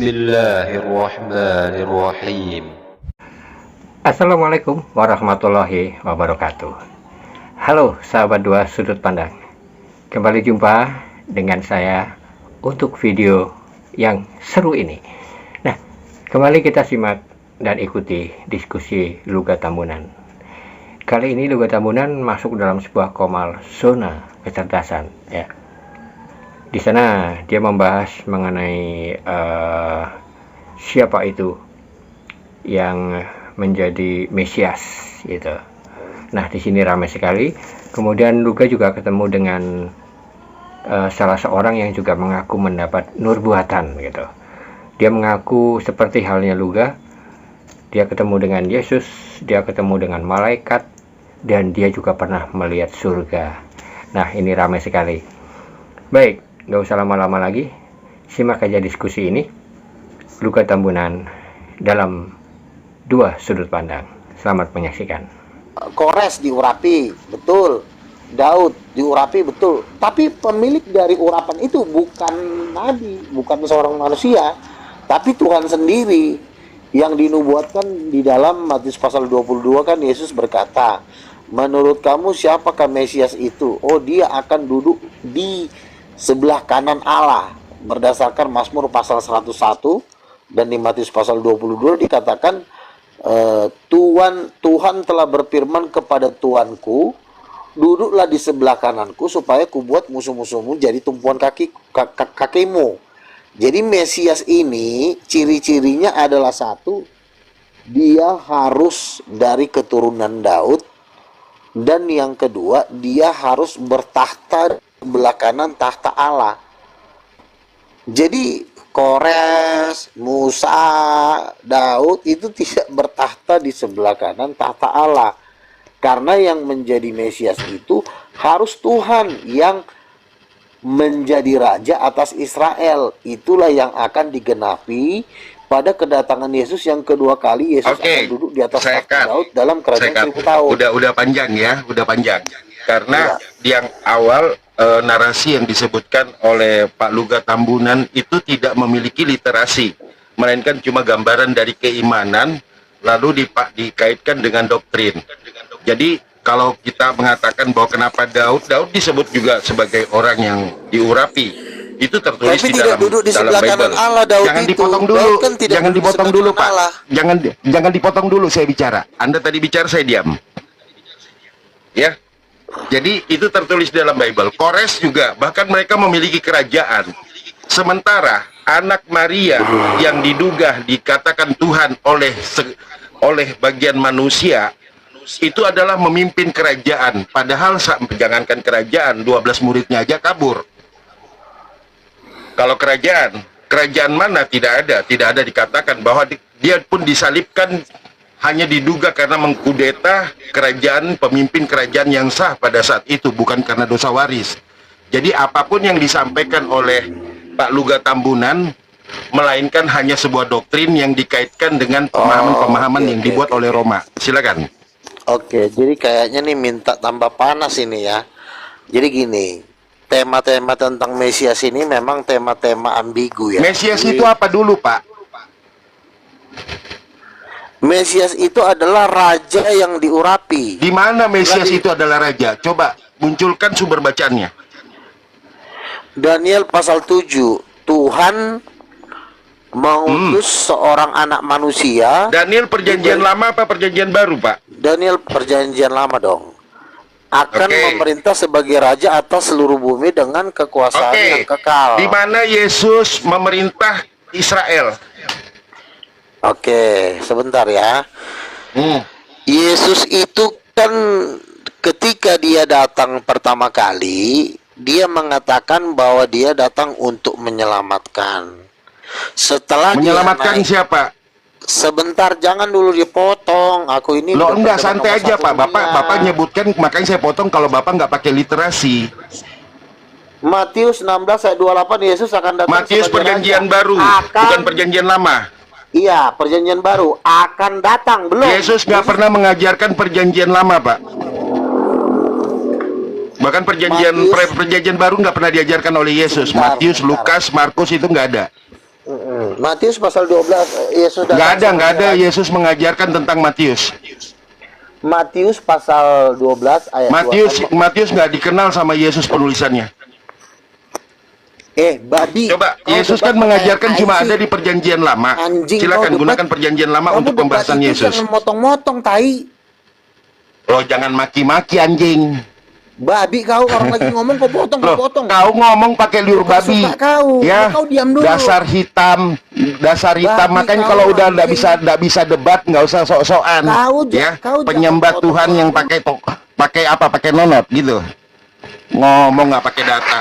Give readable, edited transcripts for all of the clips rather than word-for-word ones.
Bismillahirrahmanirrahim. Assalamualaikum warahmatullahi wabarakatuh. Halo sahabat dua sudut pandang, kembali jumpa dengan saya untuk video yang seru ini. Nah, kembali kita simak dan ikuti diskusi Luga Tambunan. Kali ini Luga Tambunan masuk dalam sebuah komal zona kecerdasan, ya. Di sana dia membahas mengenai siapa itu yang menjadi Mesias, gitu. Nah, di sini ramai sekali. Kemudian Luga juga ketemu dengan salah seorang yang juga mengaku mendapat nur buatan, gitu. Dia mengaku seperti halnya Luga, dia ketemu dengan Yesus, dia ketemu dengan malaikat, dan dia juga pernah melihat surga. Nah, ini ramai sekali. Baik, gak usah lama-lama lagi, simak aja diskusi ini. Luga Tambunan dalam dua sudut pandang. Selamat menyaksikan. Kores diurapi, betul. Daud diurapi, betul. Tapi pemilik dari urapan itu bukan nabi, bukan seorang manusia, tapi Tuhan sendiri. Yang dinubuatkan di dalam Matius pasal 22 kan Yesus berkata, menurut kamu siapakah Mesias itu? Oh, dia akan duduk di sebelah kanan Allah. Berdasarkan Mazmur pasal 101 dan di Matius pasal 22 dikatakan, Tuhan telah berfirman kepada Tuanku, duduklah di sebelah kananku supaya kubuat musuh-musuhmu jadi tumpuan kakimu. Jadi Mesias ini ciri-cirinya adalah satu, dia harus dari keturunan Daud, dan yang kedua dia harus bertahta di sebelah kanan tahta Allah. Jadi Kores, Musa, Daud itu tidak bertahta di sebelah kanan tahta Allah. Karena yang menjadi Mesias itu harus Tuhan yang menjadi raja atas Israel. Itulah yang akan digenapi pada kedatangan Yesus yang kedua kali. Yesus akan duduk di atas tahta Daud dalam kerajaan 1000 tahun. Udah panjang ya, udah panjang. Karena yang awal narasi yang disebutkan oleh Pak Luga Tambunan itu tidak memiliki literasi, melainkan cuma gambaran dari keimanan lalu dikaitkan dengan doktrin. Jadi kalau kita mengatakan bahwa kenapa Daud disebut juga sebagai orang yang diurapi, itu tertulis di dalam Bible. Jangan dipotong dulu, jangan dipotong dulu Pak. Jangan dipotong dulu saya bicara. Anda tadi bicara saya diam. Ya. Jadi itu tertulis di dalam Bible. Kores juga, bahkan mereka memiliki kerajaan. Sementara anak Maria yang diduga dikatakan Tuhan oleh bagian manusia, itu adalah memimpin kerajaan. Padahal jangankan kerajaan, 12 muridnya aja kabur. Kalau kerajaan mana tidak ada dikatakan bahwa dia pun disalibkan, hanya diduga karena mengkudeta pemimpin kerajaan yang sah pada saat itu, bukan karena dosa waris. Jadi apapun yang disampaikan oleh Pak Luga Tambunan melainkan hanya sebuah doktrin yang dikaitkan dengan pemahaman-pemahaman yang dibuat oleh Roma. Silakan. Oke, jadi kayaknya nih minta tambah panas ini ya. Jadi gini, tema-tema tentang Mesias ini memang tema-tema ambigu ya. Mesias itu apa dulu, Pak? Mesias itu adalah raja yang diurapi. Di mana Mesias itu adalah raja? Coba munculkan sumber bacaannya. Daniel pasal 7. Tuhan mengutus seorang anak manusia. Daniel perjanjian lama apa perjanjian baru, Pak? Daniel perjanjian lama dong. Akan memerintah sebagai raja atas seluruh bumi dengan kekuasaan yang kekal. Di mana Yesus memerintah Israel? Oke, sebentar ya. Yesus itu kan ketika dia datang pertama kali, dia mengatakan bahwa dia datang untuk menyelamatkan. Setelah menyelamatkan siapa? Sebentar, jangan dulu dipotong. Aku ini loh, enggak, santai aja Pak. Bapak nyebutkan, makanya saya potong kalau Bapak nggak pakai literasi. Matius 16 ayat 28, Yesus akan datang. Matius perjanjian baru, bukan perjanjian lama. Iya, perjanjian baru akan datang, belum. Yesus nggak pernah mengajarkan perjanjian lama, Pak. Bahkan perjanjian baru nggak pernah diajarkan oleh Yesus. Matius, Lukas, Markus itu nggak ada. Matius pasal 12 Yesus datang. Nggak ada Yesus mengajarkan tentang Matius. Matius pasal 12 ayat 2. Matius nggak dikenal sama Yesus penulisannya. Babi. Coba, Kau Yesus debat kan mengajarkan pakai cuma IC. ada di perjanjian lama. Anjing, Silakan kau gunakan debat. perjanjian lama Kamu untuk debat pembahasan itu Yesus. Jangan motong-motong tai. Loh, jangan maki-maki anjing. Babi kau, orang lagi ngomong kau potong, Loh, kau potong. kau ngomong pakai liur Bukan babi. suka kau. Ya, Kau diam dulu. dasar hitam. Babi Makanya kau, kalau udah nggak anjing. bisa debat, nggak usah sok-sokan. Kau Penyembah jangan Tuhan yang pakai nonot gitu. Ngomong nggak pakai data.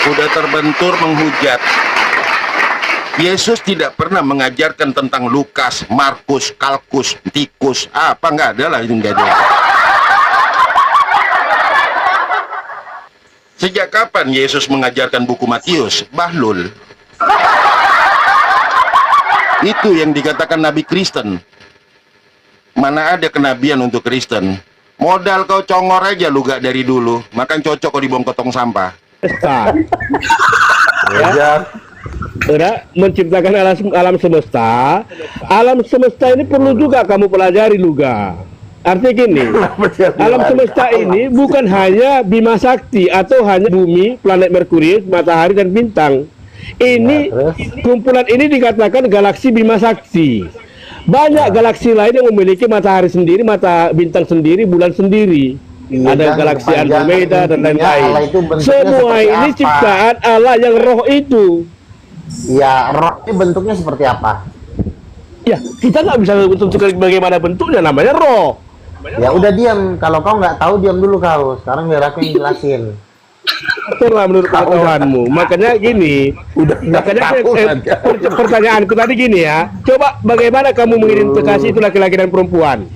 Udah terbentur menghujat. Yesus tidak pernah mengajarkan tentang Lukas, Markus, Kalkus, Tikus, apa nggak ada lah, itu nggak ada. Sejak kapan Yesus mengajarkan buku Matius? Bahlul. Itu yang dikatakan Nabi Kristen. Mana ada kenabian untuk Kristen? Modal kau congor aja lu gak dari dulu. Makan cocok kau dibongkar tong sampah. Ya. Udah menciptakan alam semesta. Alam semesta ini perlu juga kamu pelajari Luga. Artinya gini, alam semesta ini bukan hanya Bima Sakti atau hanya bumi, planet Merkurius, matahari dan bintang. Ini kumpulan ini dikatakan galaksi Bima Sakti. Banyak galaksi lain yang memiliki matahari sendiri, bintang sendiri, bulan sendiri. Ada galaksi Andromeda dan lain-lain. Semua ini apa? Ciptaan Allah yang roh itu. Ya, roh ini bentuknya seperti apa? Ya, kita nggak bisa bentuk bagaimana bentuknya, namanya roh. Ya udah diam. Kalau kau nggak tahu diam dulu kau. Sekarang biar aku yang jelasin. Itulah menurut pengetahuanmu. Makanya gini. Pertanyaanku tadi gini ya. Coba bagaimana kamu mengidentifikasi itu laki-laki dan perempuan?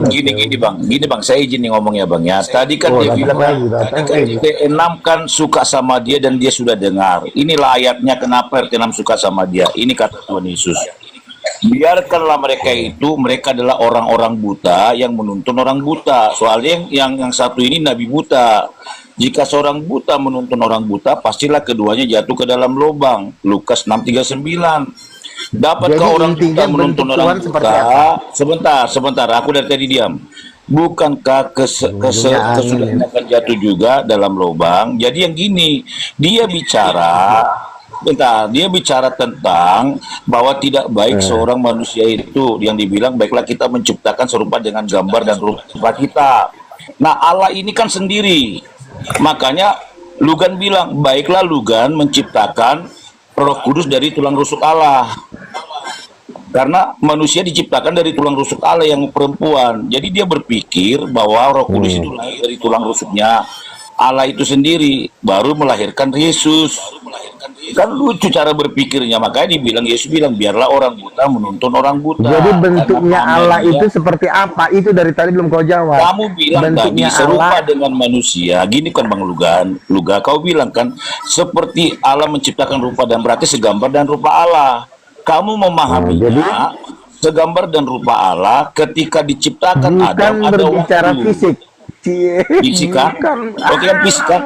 Gini bang. Saya izin nih ngomongnya bang ya. Tadi kan RT 6 kan suka sama dia dan dia sudah dengar. Inilah ayatnya kenapa RT 6 suka sama dia. Ini kata Tuhan Yesus. Biarkanlah mereka adalah orang-orang buta yang menuntun orang buta. Soalnya yang satu ini nabi buta. Jika seorang buta menuntun orang buta, pastilah keduanya jatuh ke dalam lubang. Lukas 6:39. Dapatkah orang buta menuntun orang buta? Sebentar, aku dari tadi diam. Bukankah kesudahannya akan jatuh juga dalam lubang? Jadi yang gini, dia bicara tentang bahwa tidak baik seorang manusia itu, yang dibilang baiklah kita menciptakan serupa dengan gambar dan rupa kita. Nah, Allah ini kan sendiri. Makanya Lugan bilang, baiklah Lugan menciptakan Roh Kudus dari tulang rusuk Allah. Karena manusia diciptakan dari tulang rusuk Allah yang perempuan. Jadi dia berpikir bahwa Roh Kudus itu lahir dari tulang rusuknya Allah itu sendiri, baru melahirkan Yesus. Kan lucu cara berpikirnya, makanya Yesus bilang biarlah orang buta menuntun orang buta. Jadi bentuknya Allah itu seperti apa? Itu dari tadi belum kau jawab. Kamu bilang tadi serupa dengan manusia. Gini kan Bang Luga, kau bilang kan seperti Allah menciptakan rupa dan berarti segambar dan rupa Allah. Kamu memahaminya segambar dan rupa Allah ketika diciptakan Adam ada berbicara fisik. Fisik kan? Oke kan fisik kan?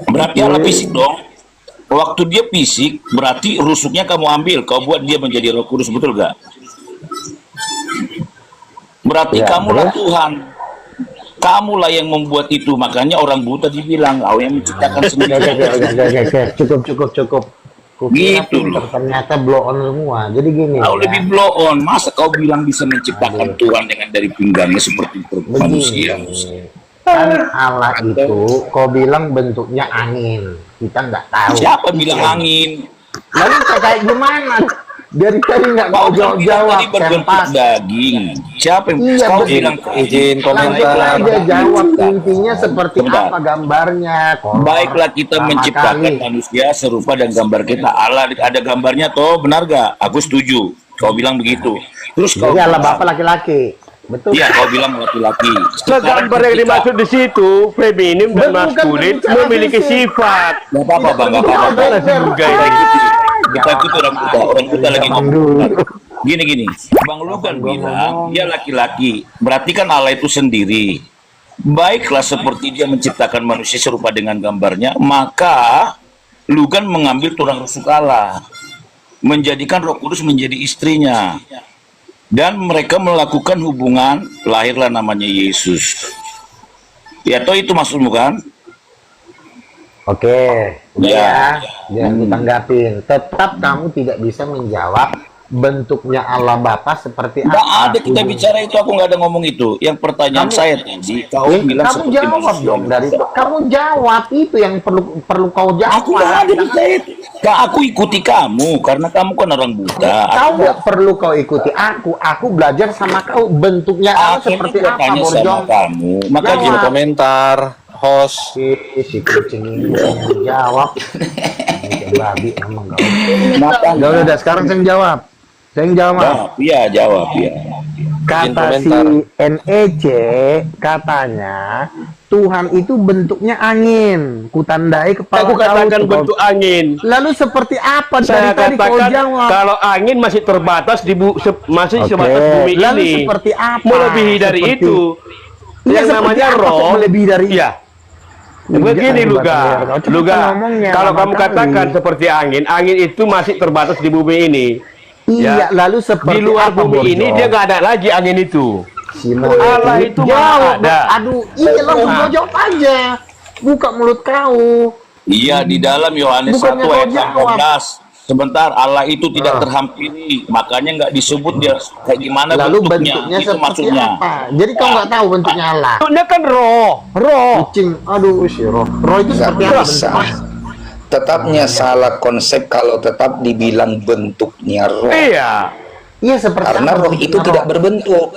Berarti Allah fisik dong. Waktu dia fisik, berarti rusuknya kamu ambil, kau buat dia menjadi Roh Kudus, betul gak? Berarti kamulah Tuhan. Kamulah yang membuat itu, makanya orang buta dibilang, kau yang menciptakan sendiri. Cukup. Gitu loh. Ternyata blow on semua. Jadi gini. Kau lebih blow on. Masa kau bilang bisa menciptakan Tuhan dengan dari pinggangnya seperti manusia? Kan Allah itu, kau bilang bentuknya angin. Kita nggak tahu. Siapa bilang angin? Lalu kayak gimana? Dari tadi nggak kau jawab. Tadi berbentuk daging. Siapa yang kau bilang? Izin komentar. Dia jawab intinya seperti apa gambarnya. Baiklah kita menciptakan manusia serupa dan gambar kita. Allah ada gambarnya toh, benar gak? Aku setuju. Kau bilang begitu. Terus kau jadi Allah Bapak laki-laki. Betul. Iya, kau bilang laki-laki. Gambar yang dimaksud di situ feminim dan maskulin memiliki sifat. Gak apa-apa bang, gak apa-apa. Kita itu orang kita lagi ngomong. Gini, Bang Lugan bilang dia laki-laki. Berarti kan Allah itu sendiri. baiklah seperti dia menciptakan manusia serupa dengan gambarnya, maka Lugan mengambil tulang rusuk Allah, menjadikan Roh Kudus menjadi istrinya, dan mereka melakukan hubungan, lahirlah namanya Yesus. Ya, toh itu maksudmu kan? Oke, udah Ya. ya, jangan ditanggapin. Tetap kamu tidak bisa menjawab bentuknya Allah Bapa seperti Nggak apa. ada kita bicara itu, aku nggak ada ngomong itu. Yang pertanyaan Kamu- saya tadi, kau Ya, bilang kamu seperti jawab manusia. dong dari itu. Kamu jawab itu yang perlu kau jawab. Aku nggak ada di saya. Kak, aku ikuti kamu karena kamu kan orang Buddha. Kau nggak perlu kau ikuti aku. Aku belajar sama kau bentuknya Allah Aku seperti juga apa. tanya sama Borjong. kamu. Maka Jawab. gini, Komentar host. Si kucing ini jawab. Ini babi emang kau. maka Udah, sekarang saya jawab. Saya jawab. jawab, iya jawab ya. Kata si komentar. NEC katanya Tuhan itu bentuknya angin. Kutandai kepala Aku katakan kau. bentuk angin. Lalu seperti apa Saya dari tadi kau katakan jawab? kalau angin masih terbatas masih Oke, sebatas bumi lalu ini. seperti apa? Melebihi dari Seperti- itu. Iya, Yang seperti namanya apa kok roh. melebihi dari itu? Iya. Begini Jangan Luga, dibatalkan. Luga. Ngomongnya Kalau lama kamu kali. katakan seperti angin, angin itu masih terbatas di bumi ini. Iya, Ya. lalu seperti Di luar apa, bumi ini Borjo? dia nggak ada lagi angin itu. Simon, Allah itu jawab. maha ada. Aduh, iya langsung kau jawab aja. Buka mulut kau. Iya, di dalam Yohanes Bukannya 1 kau ayat jawab. 18. Sebentar, Allah itu tidak terhampiri, makanya nggak disebut dia kayak gimana Lalu bentuknya. bentuknya Itu seperti maksudnya. apa? Jadi kau nggak tahu bentuknya Allah. Bentuknya kan roh. Kucing, aduh, si roh. Roh itu Nggak seperti apa bisa. bentuknya? Tetapnya salah konsep kalau tetap dibilang bentuknya roh. Iya. Iya, seperti Karena apa roh itu bentuknya tidak roh? berbentuk.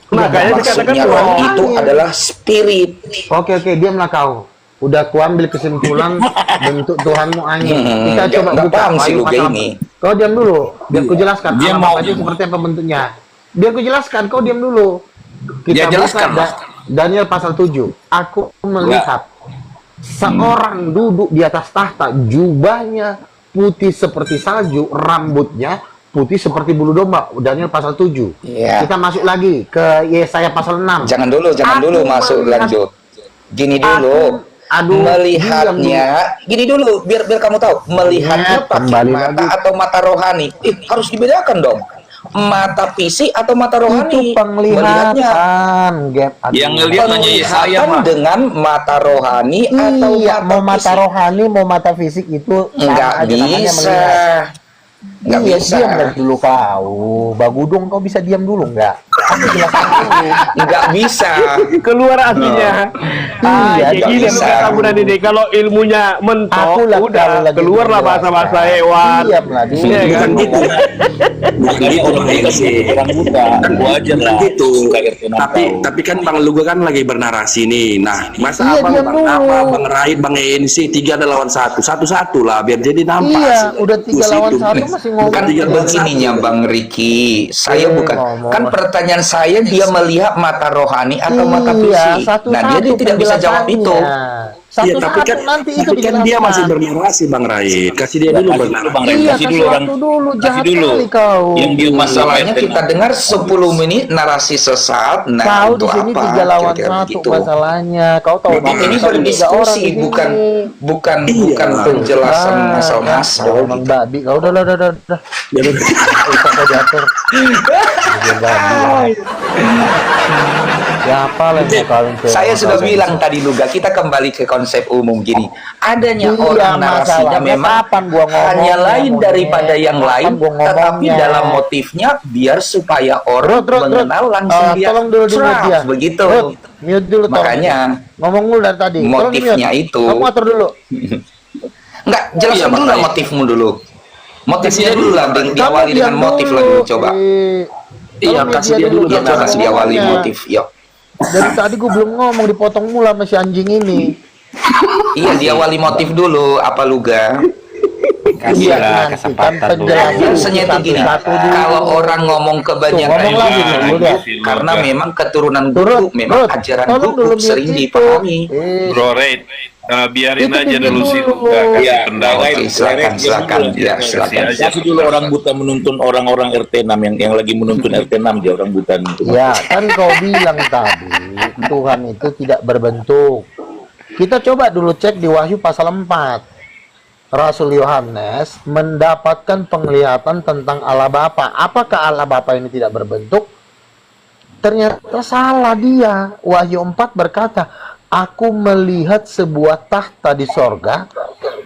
Makanya dikatakan Maksudnya roh. roh itu adalah spirit. Oke, diamlah kau. Udah kuambil kesimpulan bentuk Tuhanmu angin. Kita coba nggak buka paham sih Wahyu Luga pasal. ini. Kau diam dulu, biar ku jelaskan. Dia Allah mau aja seperti apa bentuknya. Biar ku jelaskan, kau diam dulu. Dia jelaskan, buka Mas. Daniel pasal 7. Aku melihat seorang duduk di atas tahta, jubahnya putih seperti salju, rambutnya putih seperti bulu domba. Daniel pasal 7. Iya. Kita masuk lagi ke Yesaya pasal 6. Jangan dulu Aku masuk melihat- lanjut. Gini dulu. Aduh, Melihatnya, gini dulu, biar kamu tahu, melihatnya pakai kembali mata lagi. atau mata rohani. Harus dibedakan dong. Mata fisik atau mata rohani. Itu penglihatan, Gap. Aduh. Yang ngelihat hanya Yesaya Penglihatan mah. dengan mata rohani atau Iya, mau mata fisik? rohani, mau mata fisik itu sama Nggak aja, namanya bisa. melihat. Nggak Iya, bisa. diam dari dulu kau. Bagudung, kau bisa diam dulu nggak? Aku jelaskan dulu. Nggak bisa. Keluar aslinya. Iya, Jadi nggak gini bisa. Luga Tambunan ini kalau ilmunya mentok, Aku lah udah kalau lagi keluarlah bahasa-bahasa hewan. Diam lah dulu. Iya kan? Makanya orang Buddha sih, orang Buddha, wajar lah. Gitu. Suka RT Tapi kan Bang Luga kan lagi bernarasi nih. Nah, masa Iya, abang diam Bang dulu. apa Bang Raid, Bang ENC 3 ada lawan 1. Satu-satu lah biar jadi nampak. Iya, hasilnya. udah 3 lawan Itu. 1 masih ngomong. Bukan tiga lawan satu. begininya Bang Ricky. Saya bukan. ngomong. Kan pertanyaan saya dia melihat mata rohani atau mata Iya, fisik. satu-satu Nah, dia tidak bisa jawab itu. Iya, tapi kan, nanti itu tapi kan dia dijelaskan. masih bernarasi Bang Raid. Kasih dia dulu Kasih dulu, bernarasi. Bang Ray. Iya, Kasih kasih dulu orang. waktu dulu, Kasih jahat dulu. kali kau. Yang dia Masalahnya kita dengar 10 menit narasi sesat. Nah, Kau di untuk sini apa? 3 lawan Kira-kira 1 begitu. masalahnya. Kau tahu Ini berdiskusi, bukan Iya. penjelasan masal-masal. Emang babi. Kau udah. Jadi, Bisa kau diatur. Dia babi. Siapa lah yang mau kawin cewek? Saya sudah bilang tadi Luga, kita kembali ke konsep umum gini. Adanya Iya, orang narasinya masalahnya memang kapan gua ngomongnya, hanya lain Mune? daripada yang Kapan lain, gua tetapi ngomongnya? dalam motifnya biar supaya orang Rod. mengenal langsung dia. Tolong dulu di mute Trust, dia. begitu. Rod, mute dulu tolong. Makanya Ngomong dulu dari tadi. Tolong di motifnya mute. itu. Kamu atur dulu. enggak jelaskan dulu lah motifmu dulu. Motifnya dulu lah, Kamu diawali diam dengan motif lah dulu coba. Iya, Tolong kasih dia dia dulu, Ya jangan coba ngomongnya. diawali motif, yuk. Dari tadi gue belum ngomong, dipotong mula sama si anjing ini. Iya, diawali motif dulu, apa Luga? Iya, nanti kan penjelasan Biasanya itu gini, satu-satu dulu. kalau orang ngomong kebanyakan Tuh, ngomong lagi gitu, nih, udah. karena memang keturunan Turut, guru, memang Turut, ajaran tolong dulu guru mute sering itu. dipahami. Bro Red, biarin Itu aja pimpin dulu sih dulu. Luga kasih Ya, pendapat. Oke, silakan. Ya, silakan. Kasih dulu orang buta menuntun orang-orang RT 6 yang lagi menuntun RT 6 dia orang buta itu. Ya, kan kau bilang tadi Tuhan itu tidak berbentuk. Kita coba dulu cek di Wahyu pasal 4. Rasul Yohanes mendapatkan penglihatan tentang Allah Bapa. Apakah Allah Bapa ini tidak berbentuk? Ternyata salah dia. Wahyu 4 berkata, aku melihat sebuah tahta di sorga,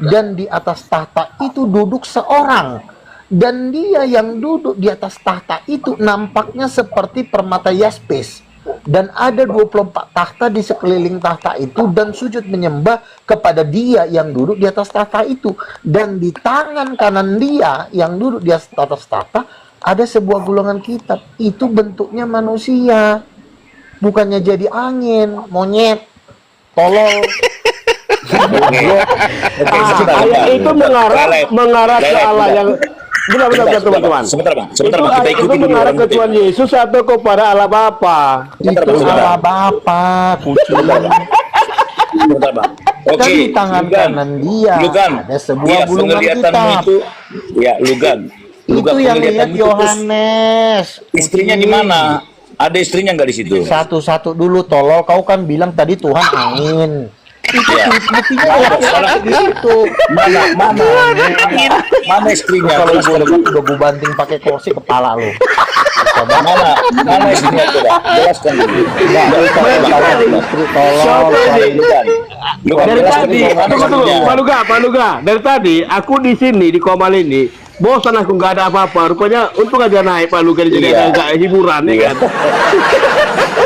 dan di atas tahta itu duduk seorang. Dan dia yang duduk di atas tahta itu nampaknya seperti permata yaspis. Dan ada 24 tahta di sekeliling tahta itu, dan sujud menyembah kepada dia yang duduk di atas tahta itu. Dan di tangan kanan dia yang duduk di atas tahta ada sebuah gulungan kitab. Itu bentuknya manusia, bukannya jadi angin, monyet, tolol. Ayat itu mengarah ke Allah yang benar teman-teman. Sebentar bang, sebentar bang, kita Itu ikuti dulu mengarah orang ke buta. Tuhan Yesus atau kepada Allah Bapa? Itu Allah Bapa, kucing. Sebentar bang. Oke, Kan di tangan kanan dia Lugan. ada sebuah Iya, gulungan penglihatanmu kitab. itu, ya Lugan. Itu yang lihat penglihatanmu itu terus Yohanes. istrinya di mana? Ada istrinya nggak di situ? Satu-satu dulu, tolol. Kau kan bilang tadi Tuhan angin. Itu Ya. buktinya lihat di situ. Mana istrinya? Kalau Jelas, gue lihat udah gue banting pakai kursi kepala lo. mana istrinya coba? Jelaskan dulu. Istri tolol. Lugan, Dari jelaskan tadi, dulu, mana istrinya? Pak Luga, dari tadi aku di sini di Komal ini, bosan aku nggak ada apa-apa. Rupanya untung aja naik Pak Luga jadi Iya. agak hiburan ya kan.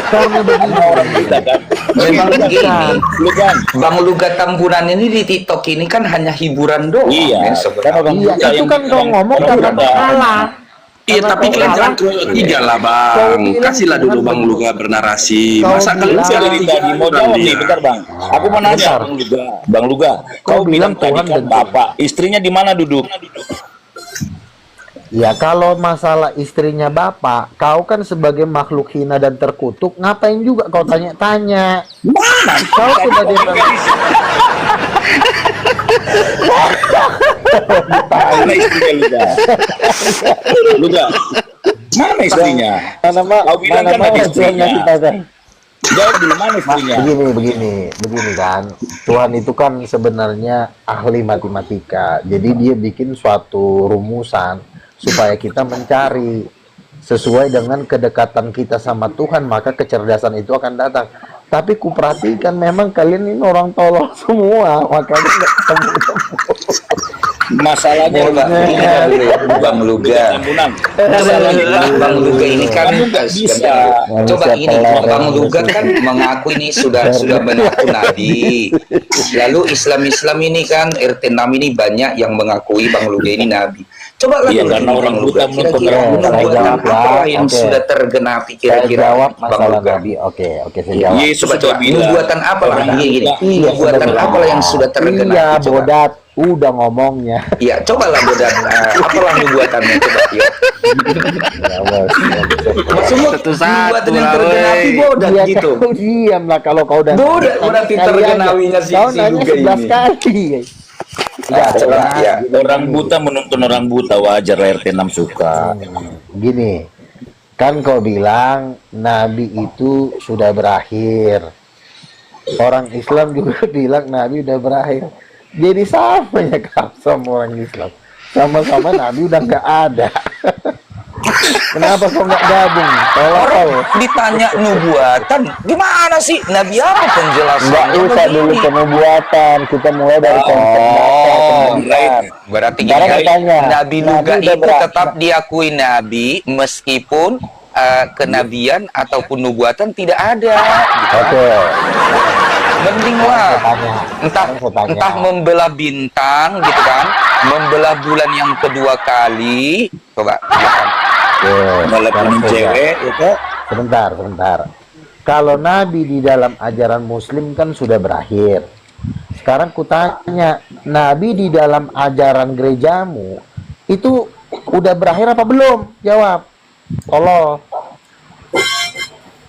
Karena begini Orang kita kan. Memang begini, Lugan. Bang Luga Tambunan ini di TikTok ini kan hanya hiburan doang. Iya, men, kan sebenarnya. orang Iya, buta itu yang kan kau ngomong karena salah. Iya, tapi kalian jangan keroyok tiga lah, Bang. Kasihlah dulu Bang Luga bernarasi. Kau Masa kalian bilang- Saya dari tadi mau jawab nih, bentar bang. Aku mau nanya Bentar. Bang Luga. Bang Luga, Kau kau bilang bilang tadi Tuhan kan bentuk. bapak, istrinya di mana duduk? Ya kalau masalah istrinya bapak, kau kan sebagai makhluk hina dan terkutuk, ngapain juga kau tanya-tanya? Mana? Kau sebagai Mana istrinya Luga? Luga, mana istrinya? Kau bilang kan ada istrinya. Jawab dulu, mana istrinya? Begini kan. Tuhan itu kan sebenarnya ahli matematika. Jadi dia bikin suatu rumusan supaya kita mencari sesuai dengan kedekatan kita sama Tuhan, maka kecerdasan itu akan datang. Tapi kuperhatikan memang kalian ini orang tolol semua, makanya nggak ketemu. Masalahnya Coba ini dulu ya, Bang Luga. Ambunan. Masalahnya Bang Luga ini kan Nggak bisa. coba ini Bang Luga kan mengaku ini sudah mengaku nabi. Lalu Islam ini kan RT 6 ini banyak yang mengakui Bang Luga ini nabi. Coba lah Iya, karena orang buta menuntut kira-kira orang buta. nubuatan Saya jawab, apa yang oke. sudah tergenapi Saya kira-kira jawab Bang masalah Luga? Nabi. Oke, saya jawab. Yesus Coba sudah bilang. nubuatan apa lah Orang gini. buta. Iya, Nubuatan sebenarnya. apa lah yang sudah tergenapi? Iya, Coba. bodat. Udah ngomongnya. Iya, cobalah bodat. Apalah nubuatannya coba yuk. Ya, bos. Maksudmu nubuatan yang tergenapi bodat Iya, gitu. kau diam lah kalau kau udah Bodat, nanya berarti sekali tergenawinya aja. si Kau nanya Luga 11 ini. kali. Ya, coba ya. Orang buta menuntun orang buta, wajar lah RT 6 suka. Gini, kan kau bilang Nabi itu sudah berakhir. Orang Islam juga bilang Nabi udah berakhir. Jadi sama ya kau sama orang Islam. Sama-sama Nabi udah nggak ada. Kenapa kau nggak gabung? Tolong. Ditanya nubuatan, gimana sih? Nabi apa penjelasannya? Nggak usah dulu begini? penubuatan. Kita mulai dari konsep dasar kenabian. Berarti Sekarang gini, bertanya, Nabi Luga Nabi udah itu berakhir. tetap diakui Nabi meskipun kenabian ataupun nubuatan tidak ada. Oke. Mending lah. Tanya. Entah Sekarang saya tanya. entah membelah bintang gitu kan, membelah bulan yang kedua kali. Coba silakan. Ngelakuin cewek, itu. Sebentar. Kalau Nabi di dalam ajaran Muslim kan sudah berakhir. Sekarang kutanya, Nabi di dalam ajaran gerejamu itu udah berakhir apa belum? Jawab. Tolong.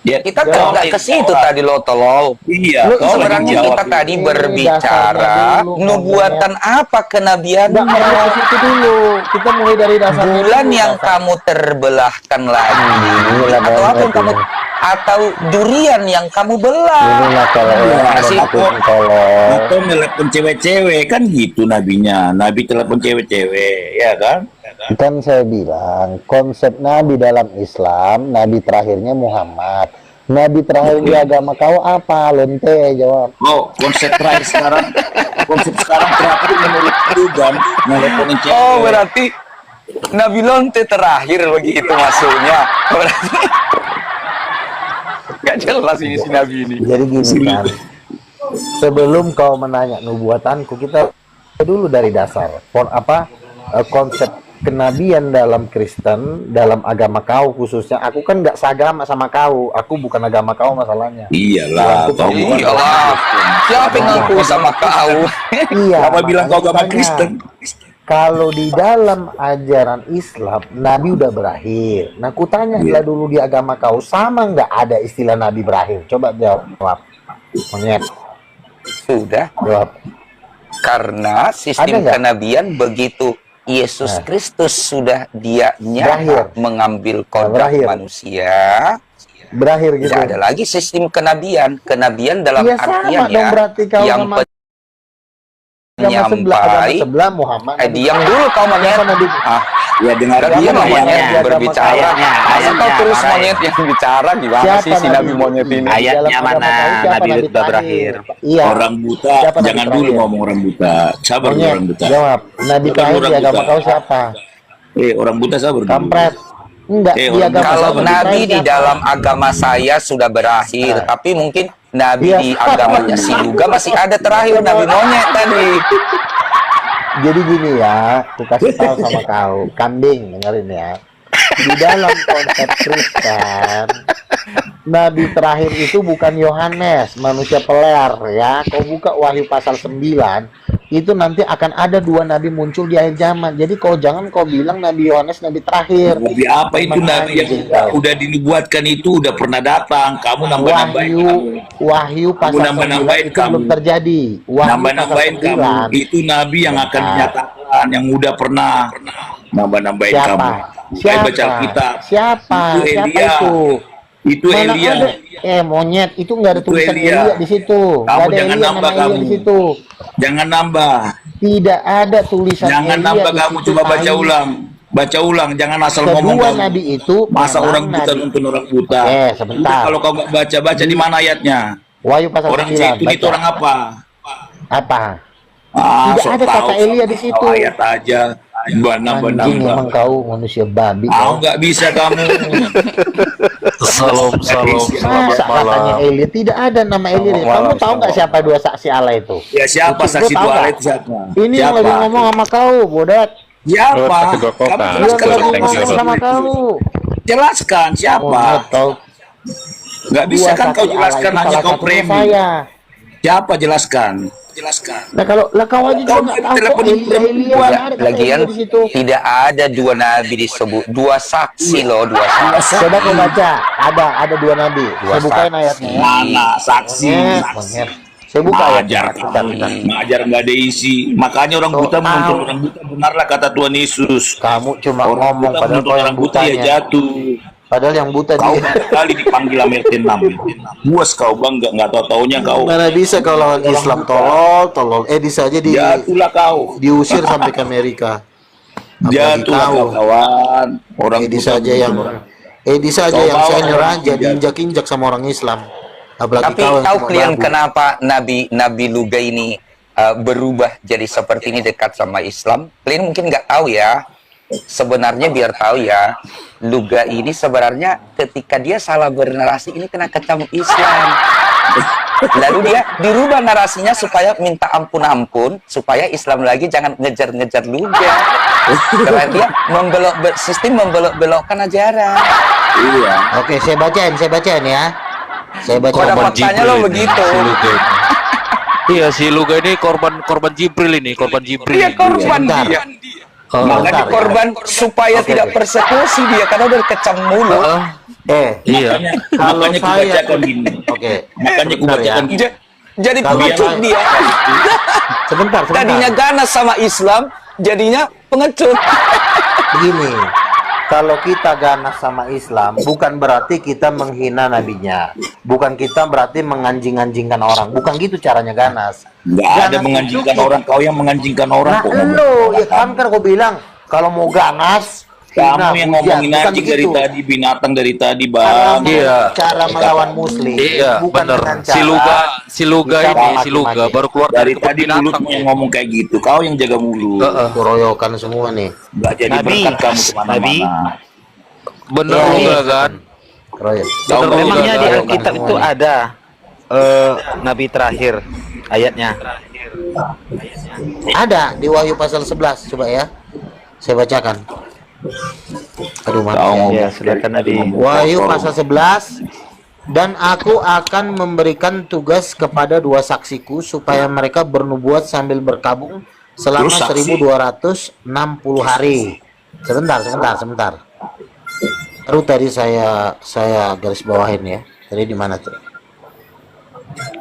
Ya, Kita kan nggak ke situ tadi lo tolol. Iya, Lu kau lagi Sebenarnya jawab. kita tadi Ini berbicara dasarnya dulu, nubuatan apa kenabian. Nggak perlu ke situ dulu. Kita mulai dari dasarnya Bulan dulu, yang dasar. kamu terbelahkan lagi, inilah atau apa yang banget kamu, ini. atau durian yang kamu belah. Inilah kalau orang Kasih takut kok. tolong. Atau telepon cewek-cewek kan gitu nabinya. Nabi telepon cewek-cewek, ya kan? Kan saya bilang konsep nabi dalam Islam, nabi terakhirnya Muhammad. Nabi terakhir di agama kau apa? Lonte jawab. Oh, konsep terakhir sekarang, konsep sekarang terakhir menurut Tuhan nelponin cewek. Oh, berarti Nabi Lonte terakhir begitu masuknya. Berarti nggak jelas ini si Nabi ini. Jadi gini kan, sebelum kau menanya nubuatanku, kita dulu dari dasar. Konsep kenabian dalam Kristen, dalam agama kau khususnya. Aku kan nggak seagama sama kau. Aku bukan agama kau masalahnya. Iyalah, Aku kau bukan Iyalah, siapa yang ngaku sama kau? Iya. Apa bilang kau agama makanya Kristen? kalau di dalam ajaran Islam, Nabi udah berakhir. Nah, kutanya Iya. dulu di agama kau, sama nggak ada istilah Nabi berakhir? Coba jawab. Monyet, Sudah, jawab. karena sistem Ada nggak? kenabian begitu Yesus Nah. Kristus sudah dia Berakhir. nyata mengambil kodrat Berakhir. manusia. Berakhir gitu. Tidak ada lagi sistem kenabian. Kenabian dalam Iya, sama artiannya dong berarti kau yang sama agama penyampai. sebelah Muhammad. Diam dulu kau monyet. Siapa Nabi? Ya dengar Diam dia Siapa monyet ayatnya? berbicara. Masa kau terus monyet yang bicara gimana Siapa sih si Nabi? Nabi monyet ini? Ayatnya Dalam agama mana? kau, siapa Nabi udah berakhir. Iya. orang buta, Siapa Nabi jangan terakhir? dulu ngomong orang buta. Sabar dulu Monyet, orang buta. jawab. Nabi Bukan terakhir orang di agama buta. kau siapa? Orang buta sabar dulu. Kampret. Enggak, di orang agama Kalau kau Nabi Nabi terakhir di siapa? dalam agama saya sudah berakhir, tapi mungkin Nabi Iya. di agamanya si Luga masih ada terakhir Nabi monyet tadi. Jadi gini ya, aku kasih tahu sama kau, kambing, dengerin ya. Di dalam konsep Kristen, Nabi terakhir itu bukan Yohanes, manusia peler ya. Kau buka Wahyu pasal 9, itu nanti akan ada dua nabi muncul di akhir zaman. Jadi kau jangan kau bilang Nabi Yohanes nabi terakhir. Nabi apa itu Nabi yang udah dinubuatkan itu udah pernah datang. Kamu nambah-nambahin kamu. Wahyu pasal 9 nambah-nambahin itu kamu. belum terjadi. Wahyu Nambah-nambahin pasal kamu. 9. Itu Nabi yang akan dinyatakan, yang udah pernah. Nambah-nambahin Siapa? kamu. Saya baca kitab. Siapa? Itu Siapa Elia. itu? Itu Mana Elia. ada? Monyet, itu nggak ada Itu tulisan Elia. Elia di situ. Nggak Kamu ada jangan Elia, nambah nama Elia kamu. di situ. Jangan nambah. Tidak ada tulisan Jangan Elia nambah di kamu, situ, coba baca Tai. ulang. Baca ulang, jangan asal ngomong Kedua kamu. nabi itu Masa memang orang buta nabi. nonton orang buta. Sebentar. Udah, kalau kau nggak baca-baca di mana ayatnya? Wahyu pasal Orang 9. zaitun itu baca. orang apa? Apa? Ah, Tidak sok ada tahu, kata Elia di tahu situ. Ayat aja. Anjing Nambah-nambah. emang kau manusia babi. Kau kau. nggak bisa kamu. Salam, salam, selamat Masa katanya malam. Elia? Tidak ada nama Elia. Selamat Kamu malam, tahu nggak selamat siapa dua saksi Allah itu? Ya siapa Itu saksi tahu dua nggak? itu siapa? Ini yang Siapa? lagi ngomong sama kau, bodat. Siapa? Terus kedua kota. Kamu Yang Terus, lagi thank you, ngomong Bro. sama kau. jelaskan siapa? Monyet kau. Nggak bisa Dua kan kau saksi jelaskan Allah itu hanya salah kau satunya premi. saya. Siapa jelaskan? Jelaskan. Nah kalau kau aja juga Kau nggak tahu telepon kok Elia nggak ada kata Lagian Elia di situ. tidak ada dua nabi disebut, dua saksi loh, dua saksi. Coba kau baca, ada dua nabi. Saya bukain ayatnya ya. Mana saksi? Monyet. Saya buka Ajar ayatnya. kamu. Ngajar nggak ada isi. Makanya orang buta Tahu. menuntut orang buta. Benarlah kata Tuhan Yesus. Kamu cuma Orang ngomong buta padahal menuntut kau yang orang buta ya butanya. jatuh. Padahal yang buta Kau dia. kali dipanggil Amerika 6. Puas kau bangga, nggak tahu taunya kau. Mana bisa kalau lawan Islam tolol. Bisa aja Jatuhlah kau. diusir sampai ke Amerika. Apalagi Jatuhlah kau. kau kawan. Orang Edis buta saja yang menuntut saja Kau yang bawa senior orang aja injak. diinjak-injak sama orang Islam. Apalagi Tapi kau yang tahu cuma kalian babu. kenapa Nabi Luga ini berubah jadi seperti ini dekat sama Islam? Kalian mungkin nggak tahu ya. Sebenarnya biar tahu ya, Luga ini sebenarnya ketika dia salah bernarasi ini kena kecam Islam. Lalu dia dirubah narasinya supaya minta ampun supaya Islam lagi jangan ngejar-ngejar Luga. Karena dia sistem membelok-belokkan ajaran. Iya. Oke, saya bacain ya. Saya baca. Pada Korban faktanya Jibril lo ini, begitu. si Luga ini. Iya, si Luga ini korban Jibril ini, korban Jibril. Dia ini. korban Bentar. dia. Makanya korban supaya tidak persekusi dia karena berkecam mulut. Iya. Kalau Makanya saya kubacakan gini. Makanya kubacakan gini. Jadi Kalau pengecut saya- dia. Sebentar. Tadinya ganas sama Islam, jadinya pengecut. Begini, kalau kita ganas sama Islam, bukan berarti kita menghina nabinya. Bukan kita berarti menganjing-anjingkan orang. Bukan gitu caranya ganas. Nggak ada Ganas menganjingkan itu- orang, kau yang menganjingkan orang Nah, kok ngomong. lo, ya kan aku bilang, kalau mau ganas, Kamu yang hujat. ngomongin Bukan anjing dari begitu. tadi, binatang dari tadi, Cara, Bang. cara melawan muslim, Iya, bukan bener. dengan cara Si Luga kita ini, maki-maki. si Luga baru keluar Dari dari kebun tadi binatang. mulutmu yang ngomong kayak gitu, kau yang jaga mulut. Keroyokan semua nih. Nggak jadi Nabi, berkat kamu Nabi. kemana-mana. Bener Iya, Luga iya. kan? Keroyok. Bener Luga Memangnya di kan? Alkitab itu ada nabi terakhir ayatnya? Ada di Wahyu pasal 11, coba ya. Saya bacakan. Aduh, mana ya? Ya, silakan Nabi. Wahyu pasal 11. Dan aku akan memberikan tugas kepada 2 saksiku supaya mereka bernubuat sambil berkabung selama Terus saksi? 1260 hari. Sebentar. Aduh, tadi saya garis bawahin ya. Tadi di mana tuh?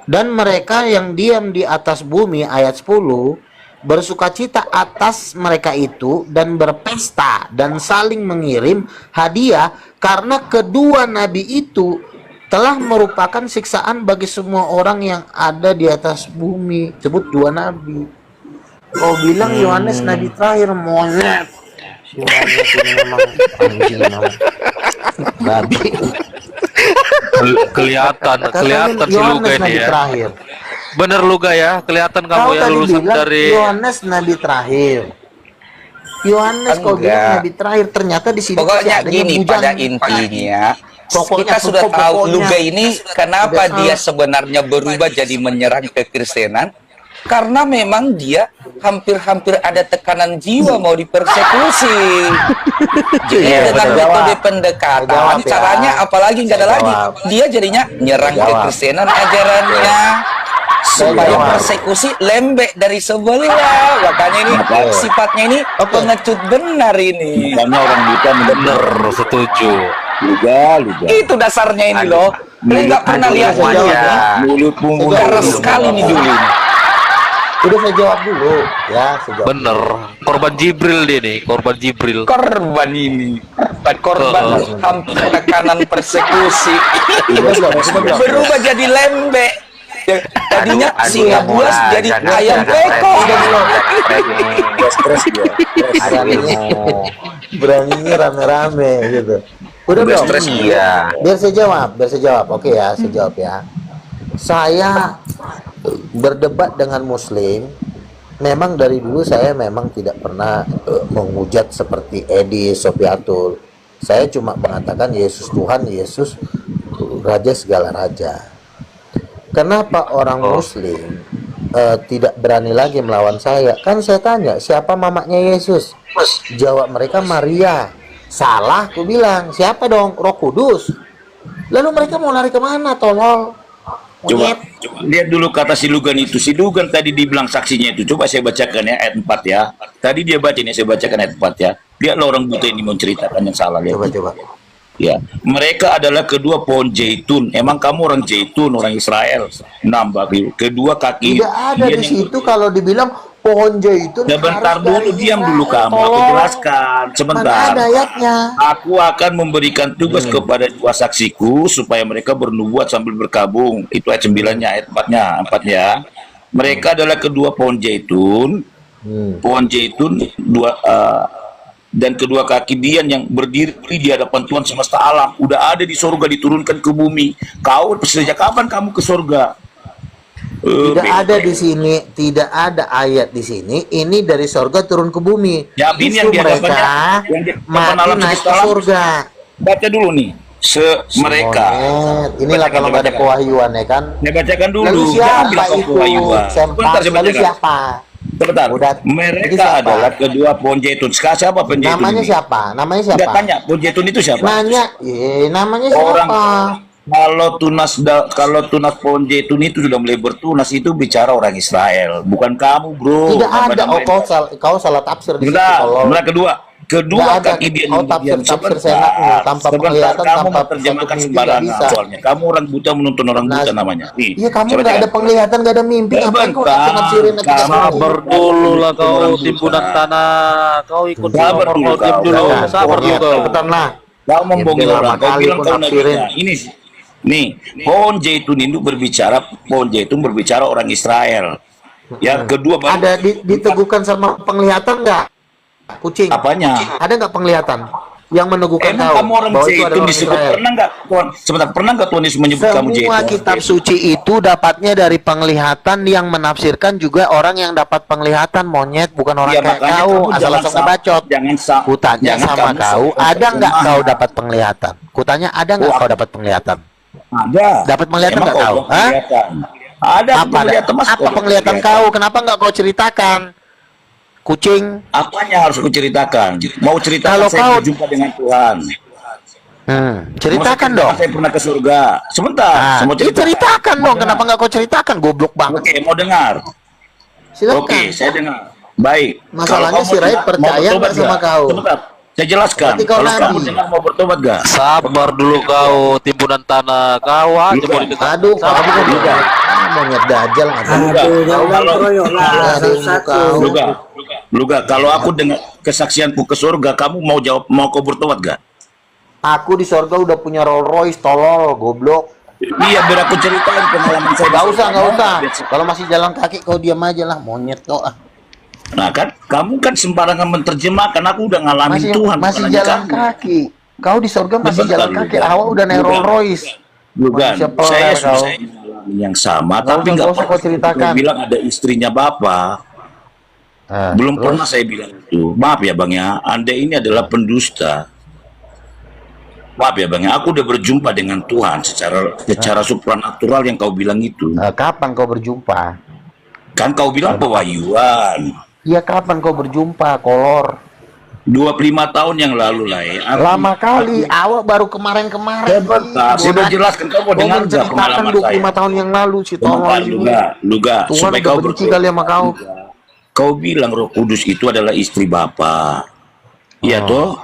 Dan mereka yang diam di atas bumi, ayat 10, bersukacita atas mereka itu dan berpesta dan saling mengirim hadiah karena kedua nabi itu telah merupakan siksaan bagi semua orang yang ada di atas bumi. Sebut 2 nabi. Kau bilang Yohanes nabi terakhir, monyet. Si Yohanes ini memang anjing memang. Babi. Kelihatan si Luga Yohanes ini nabi ya. terakhir. Bener Luga ya, kelihatan kamu Kau ya tadi lulusan bilang dari Yohanes nabi terakhir. Yohanes kau Enggak. bilang nabi terakhir, ternyata di sini Pokoknya masih adanya gini, bujang. pada intinya Pokoknya, kita sudah tahu pokoknya. Luga ini kenapa Udah dia tahu. sebenarnya berubah jadi menyerang kekristenan, karena memang dia hampir-hampir ada tekanan jiwa mau dipersekusi. Jadi Iya, dengan betul. metode Jawab pendekatan ya. caranya apalagi nggak ada lagi, Jawab. dia jadinya nyerang Jawab. kekristenan ajarannya supaya Jawab. persekusi lembek dari sebelah. Makanya ini Oke. sifatnya ini pengecut benar ini. Makanya orang buta bener, setuju. Luga. Itu dasarnya ini loh. Lu nggak pernah lihat Mulutmu keras sekali nih Juli. Udah saya jawab dulu ya, saya jawab. Bener, korban Jibril dia nih, korban Jibril. Korban ini, korban hampir tekanan persekusi berubah jadi lembek. Tadinya singa buas jadi ayam peko. Beraninya rame-rame gitu. Udah belum? Iya. Biar saya jawab. Oke ya, saya jawab ya. Saya berdebat dengan muslim. Memang dari dulu saya memang tidak pernah menghujat seperti Edi Sofiatul. Saya cuma mengatakan Yesus Tuhan, Yesus Raja segala raja. Kenapa orang muslim tidak berani lagi melawan saya? Kan saya tanya, siapa mamanya Yesus? Jawab mereka Maria. Salah, aku bilang. Siapa dong? Roh Kudus. Lalu mereka mau lari kemana, tolol? Coba lihat dulu kata si Lugan itu. Si Lugan tadi dibilang saksinya itu. Coba saya bacakan ya ayat 4 ya. Tadi dia baca ini, saya bacakan ayat 4 ya. Lihatlah orang buta ini menceritakan yang salah. Lihat. Coba. Ya, mereka adalah kedua pohon zaitun. Emang kamu orang zaitun, orang Israel? Nambah kedua kaki. Tidak ada dia di yang- situ kalau dibilang pohon zaitun. Sebentar harus dulu, dari diam dulu Israel, kamu. Aku tolol. jelaskan. Sebentar. Mana ada ayatnya? Aku akan memberikan tugas kepada 2 saksiku supaya mereka bernubuat sambil berkabung. Itu ayat 9-nya, ayat 4-nya. Mereka adalah kedua pohon zaitun. Pohon zaitun dan kedua kaki dian yang berdiri di hadapan Tuhan semesta alam. Udah ada di sorga, diturunkan ke bumi. Kau sejak kapan kamu ke sorga? Tidak ada di sini, tidak ada ayat di sini. Ini dari sorga turun ke bumi. Ya, ini Justru yang di mereka hadapannya, yang di hadapan mati alam naik semesta ke alam. surga. Baca dulu nih. Mereka. Monyet. Inilah Bacakan, kalau nggak ada bacakan. pewahyuan ya kan. Saya bacakan dulu. Lalu Jangan siapa bilang kau itu? kewahyuan. Sempak. Sebentar, saya Lalu bacakan. siapa? Sebentar. Udah. Jadi Mereka siapa? adalah kedua pohon zaitun. Sekarang siapa pohon zaitun Namanya ini? siapa? Namanya Nggak siapa? tanya, pohon zaitun itu siapa? Nanya, namanya Orang- siapa? Kalau tunas pohon zaitun itu sudah mulai bertunas, itu bicara orang Israel, bukan kamu, bro. Tidak ada. Oh, kau salah tafsir di situ. Benar, kedua Nggak ada. kaki dia Oh, tafsir senakmu tanpa penglihatan, kamu tanpa terjemahkan satu mimpi nggak sembarangan bisa. soalnya. Kamu orang buta menuntun orang buta namanya. Nih, Iya, kamu coba nggak ada lihat. penglihatan, nggak ada mimpi. Ngapain kau nafsirin Kamu Sabar dulu lah kau, timbunan tanah. Kau ikut Sabar nomor, dulu kau diam kau. dulu. Kau Sabar dulu kau. Cepetan lah. Kau membohongi Ya, orang. Kau kali bilang kau kau nafsirin. nabinya. Ini nih, pohon zaitun berbicara orang Israel. Yang kedua baru Ada diteguhkan sama penglihatan nggak? Kucing. apanya? Ada nggak penglihatan yang meneguhkan Emang kau kamu orang bahwa itu zaitun adalah disebut Israel? pernah nggak Tuhan? Sebentar, pernah nggak Tuhan Yesus menyebut kamu zaitun? Semua kitab suci itu dapatnya dari penglihatan, yang menafsirkan juga orang yang dapat penglihatan, monyet, bukan orang Ya, kayak makanya kau, kamu asal-asal jangan ngebacot. Kutanya jangan sama kamu kau, sampai ada nggak kau terjemahan. dapat penglihatan? Kutanya ada nggak Oh, kau dapat penglihatan? Ada. Dapat penglihatan Emang nggak kau? bilang Hah? penglihatan? Ada Apa penglihatan, Mas. apa penglihatan kau? Kenapa nggak kau ceritakan? Kucing. Apanya harus aku ceritakan? Mau ceritakan Kalau saya kau- berjumpa dengan Tuhan. Ceritakan Mau dong. saya pernah ke surga. Sebentar, saya mau ceritakan. Ceritakan dong. Kenapa nggak kau ceritakan? Goblok banget. Oke, mau dengar. Silakan. Oke, saya dengar. Baik. Masalahnya Kalau si kamu Raid dengar, percaya mau bertobat nggak sama nggak? kau? Sebentar, saya jelaskan. Berarti kau Kalau kamu nabi. dengar mau bertobat gak? Sabar dulu kau, timbunan tanah. Kau aja Luka. mau dikejar. Aduh, kau Sabar kan dulu. juga monyet dajal ngapain? Kalau aku dengar kesaksianku ke surga, kamu mau kau bertobat gak? Aku di sorga udah punya Rolls Royce, tolol, goblok. Iya, biar aku ceritain pengalaman saya. Gak usah, gak usah. Kalau masih jalan kaki kau diam aja lah, monyet kau. Nah kan, kamu kan sembarangan menerjemahkan. Aku udah ngalamin Tuhan. Masih bukan hanya jalan kamu. kaki. Kau di sorga masih Sebentar, jalan kaki. Lugan. Awal udah naik Lugan. Rolls Royce. Bukan, Manusia peler saya kau. susah ngalamin yang sama, Nggak tapi usah, nggak nggak usah kau pernah ceritakan. saya bilang ada istrinya Bapak. Belum Terus? pernah saya bilang itu. Maaf ya Bang ya, Anda ini adalah pendusta. Maaf ya Bang ya, aku udah berjumpa dengan Tuhan secara supranatural yang kau bilang itu. Kapan kau berjumpa? Kan kau bilang pewahyuan. Ya kapan kau berjumpa, kolor? 25 tahun yang lalu lah ya. Lama kali, awak baru kemarin-kemarin. Sebentar, saya udah jelaskan, kau mau Kau dengar nggak menceritakan pengalaman 25 saya? tahun yang lalu, si Sebentar, tolol ini. Luga, Tuhan supaya udah kau benci bertobat. kali sama kau. Kau bilang Roh Kudus itu adalah istri Bapa. Iya toh?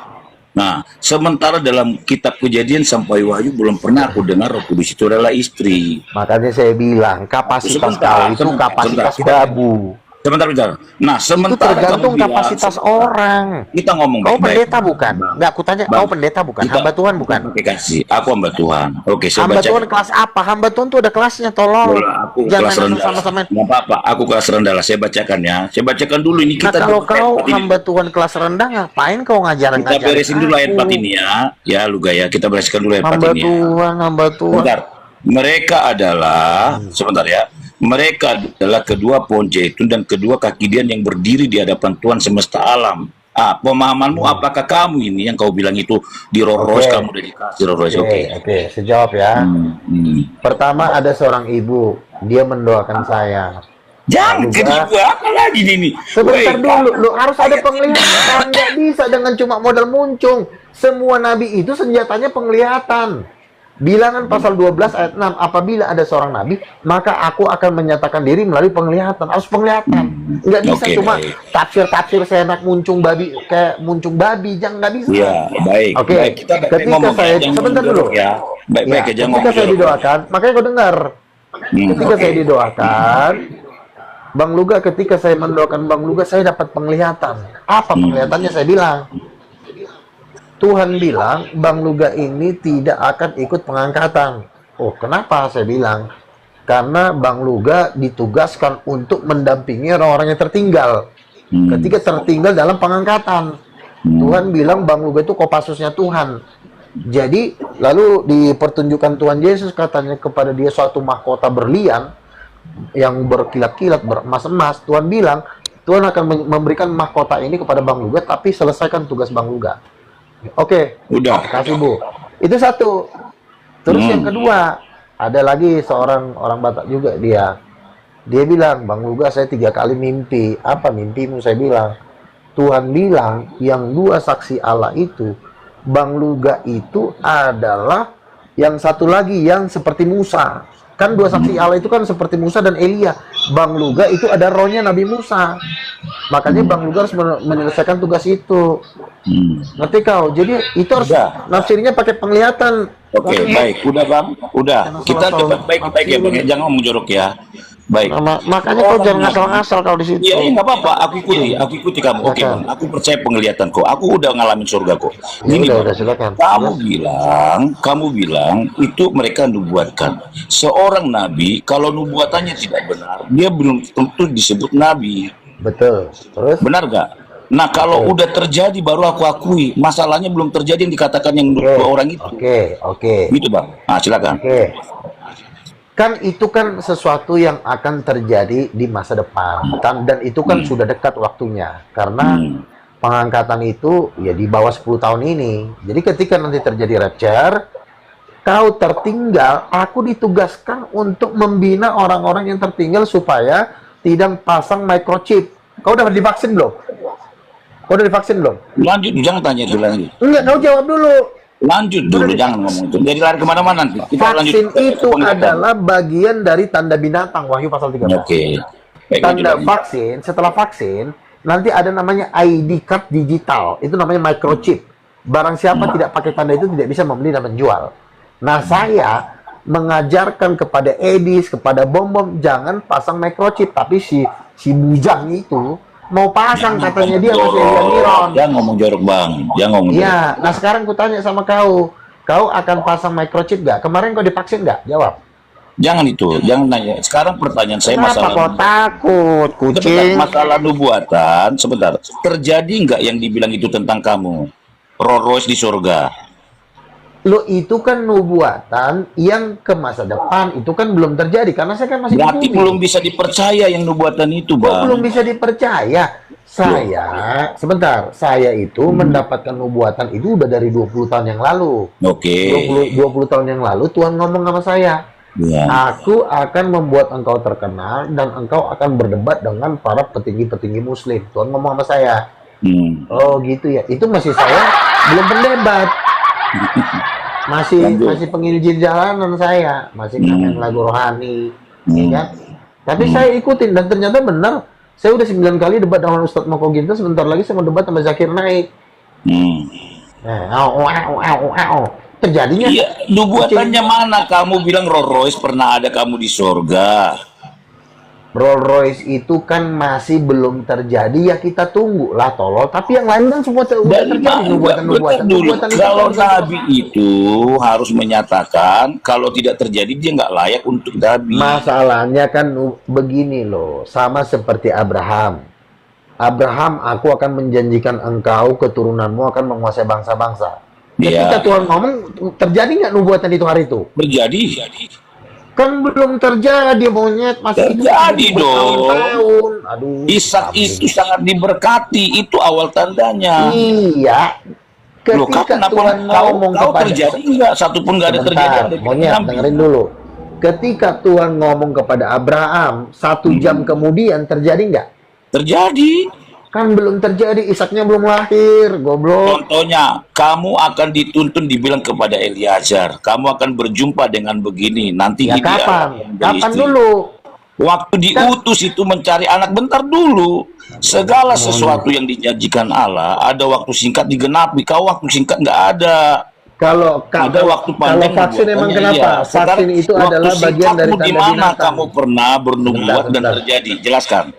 Nah, sementara dalam kitab Kejadian sampai Wahyu belum pernah aku dengar Roh Kudus itu adalah istri. Makanya saya bilang, kapasitas Sebentar, kau itu sebentar, kapasitas sebentar. babu. Sebentar. Nah, Itu sementara tergantung kamu bilang- kapasitas orang. Kita ngomong Kau baik-baik. pendeta bukan? Enggak, aku tanya, Bang, kau pendeta bukan? kita- Hamba Tuhan bukan? Oke, kasih. Aku hamba Tuhan. Oke, saya Hamba baca. Tuhan kelas apa? Hamba Tuhan tuh ada kelasnya, tolol. Boleh, aku Jangan kelas rendah. sama-sama. Nggak apa-apa, aku kelas rendah lah. Saya bacakan ya. Saya bacakan dulu ini Nah, kita. kalau dulu kau ayat 4 ini. hamba Tuhan kelas rendah, ngapain kau ngajarin Kita beresin dulu ayat 4 ini ya. Ya, Luga ya. Kita bereskan dulu ayat 4 Hamba ini ya. Tuhan, hamba Tuhan. Sebentar. Mereka adalah sebentar ya. Mereka adalah kedua pohon zaitun dan kedua kaki dian yang berdiri di hadapan Tuhan semesta alam. Pemahamanmu apakah kamu ini yang kau bilang itu di Rolls Royce, Oke. kamu udah dikasih Rolls Royce? Oke. Oke, sejawab ya. Hmm. Pertama ada seorang ibu, dia mendoakan saya. Jangan Luga. kedua apa lagi ini? Sebentar dulu, lu harus ada penglihatan. Nggak bisa dengan cuma modal muncung. Semua nabi itu senjatanya penglihatan. Bilangan pasal 12 ayat 6, apabila ada seorang nabi, maka aku akan menyatakan diri melalui penglihatan. Harus penglihatan. Nggak bisa Oke, cuma baik. tafsir-tafsir seenak muncung babi, kayak muncung babi. Jangan, nggak bisa. Ya, baik. Oke, Baik, kita baik-baik ketika ngomong ya, saya, jangan sebentar ngomong dulu. jorok ya. Baik-baik Ya, aja ketika ngomong saya jorok. didoakan, makanya kau dengar. Ketika oke. saya didoakan, Bang Luga, ketika saya mendoakan Bang Luga, saya dapat penglihatan. Apa penglihatannya? Saya bilang, Tuhan bilang, Bang Luga ini tidak akan ikut pengangkatan. Oh, kenapa? Saya bilang, karena Bang Luga ditugaskan untuk mendampingi orang-orang yang tertinggal. Ketika tertinggal dalam pengangkatan, Tuhan bilang Bang Luga itu Kopassusnya Tuhan. Jadi, lalu dipertunjukkan Tuhan Yesus katanya kepada dia suatu mahkota berlian yang berkilat-kilat, beremas-emas. Tuhan bilang, Tuhan akan memberikan mahkota ini kepada Bang Luga, tapi selesaikan tugas Bang Luga. Oke, Udah. kasih Bu. Itu satu. Terus yang kedua, ada lagi seorang orang Batak juga dia. Dia bilang, Bang Luga saya 3 kali mimpi. Apa mimpimu? Saya bilang, Tuhan bilang yang 2 saksi Allah itu, Bang Luga itu adalah Yang satu lagi yang seperti Musa. Kan dua saksi Allah itu kan seperti Musa dan Elia. Bang Luga itu ada rohnya Nabi Musa. Makanya Bang Luga harus menyelesaikan tugas itu. Ngerti kau? Jadi itu harus nafsirnya pakai penglihatan. Oke, baik. Udah Bang, udah. Kita tetap baik-baik ya Bang. Jangan menjorok ya. Baik. Makanya kau jangan ngasal-ngasal kalau di situ. Iya, nggak apa-apa. Aku ikuti kamu. Oke, Bang. Aku percaya penglihatan kok. Aku udah ngalamin surga kok. Ini udah silakan. Kamu bilang itu mereka nubuatkan. Seorang nabi kalau nubuatannya tidak benar, dia belum tentu disebut nabi. Betul. Terus? Benar gak? Nah, kalau udah terjadi baru aku akui. Masalahnya belum terjadi yang dikatakan yang dua orang itu. Oke. Gitu, Bang. Nah, silakan. Kan itu kan sesuatu yang akan terjadi di masa depan, dan itu kan sudah dekat waktunya, karena pengangkatan itu ya di bawah 10 tahun ini. Jadi ketika nanti terjadi rapture, kau tertinggal, aku ditugaskan untuk membina orang-orang yang tertinggal supaya tidak pasang microchip. Kau udah divaksin belum? Lanjut, jangan tanya dulu lagi. Enggak, kau jawab dulu. Lanjut dulu, jangan ngomong itu. Jadi lari kemana-mana nanti. Kita Vaksin lanjut itu adalah bagian dari tanda binatang, Wahyu pasal 13. Oke. Baik, Tanda lanjut. vaksin, setelah vaksin, nanti ada namanya ID card digital. Itu namanya microchip. Barang siapa tidak pakai tanda itu tidak bisa membeli dan menjual. Nah, saya mengajarkan kepada Edis, kepada Bom-Bom, jangan pasang microchip. Tapi si bujang itu mau pasang, katanya dia masih Elian Miron. Jangan ngomong jorok Bang, jangan ngomong jorok. Iya, nah sekarang ku tanya sama kau akan pasang microchip gak? Kemarin kau divaksin gak? Jawab. Jangan itu, jangan nanya. Sekarang pertanyaan saya Kenapa masalah kau takut, kucing? masalah nubuatan. Sebentar, terjadi nggak yang dibilang itu tentang kamu? Rolls Royce di surga. Lo itu kan nubuatan yang ke masa depan, itu kan belum terjadi karena saya kan masih di Berarti bumi. belum bisa dipercaya yang nubuatan itu, Bang. Belum bisa dipercaya. Saya itu mendapatkan nubuatan itu udah dari 20 tahun yang lalu. Oke. 20 tahun yang lalu Tuhan ngomong sama saya. Ya. Aku akan membuat engkau terkenal dan engkau akan berdebat dengan para petinggi-petinggi muslim. Tuhan ngomong sama saya. Oh gitu ya. Itu masih saya belum pendebat. Masih penginjil jalanan saya, masih kangen lagu rohani, ya kan? Tapi saya ikutin dan ternyata benar. Saya udah 9 kali debat dengan Ustadz Moko Ginta, sebentar lagi saya mau debat sama Zakir Naik. Terjadinya. Iya, nubuatannya mana? Kamu bilang Rolls Royce pernah ada kamu di surga. Rolls Royce itu kan masih belum terjadi, ya kita tunggu lah tolol. Tapi yang lain kan semua udah terjadi nubuatan-nubuatan. Kalau Nabi itu harus menyatakan kalau tidak terjadi dia nggak layak untuk Nabi. Masalahnya kan begini loh, sama seperti Abraham. Abraham, aku akan menjanjikan engkau, keturunanmu akan menguasai bangsa-bangsa. Ketika Tuhan ngomong, terjadi nggak nubuatan itu hari itu? Terjadi. Kan belum terjadi, monyet masih terjadi dong. Aduh, Ishak itu sangat diberkati, itu awal tandanya. Iya. Ketika Tuhan ngomong kepada terjadi enggak? Satupun enggak ada terjadi. Monyet, dengerin dulu. Ketika Tuhan ngomong kepada Abraham, 1 jam kemudian terjadi nggak? Terjadi. Kan belum terjadi, Ishaknya belum lahir, goblok. Contohnya, kamu akan dituntun dibilang kepada Eliezer, kamu akan berjumpa dengan begini, nanti ya, kapan dulu? Waktu diutus itu mencari anak, bentar dulu. Segala sesuatu yang dijanjikan Allah, ada waktu singkat digenapi, kau waktu singkat nggak ada. Kalau vaksin emang kenapa? Vaksin itu adalah bagian dari tanda binatang. Kamu pernah bernubuat dan terjadi? Jelaskan.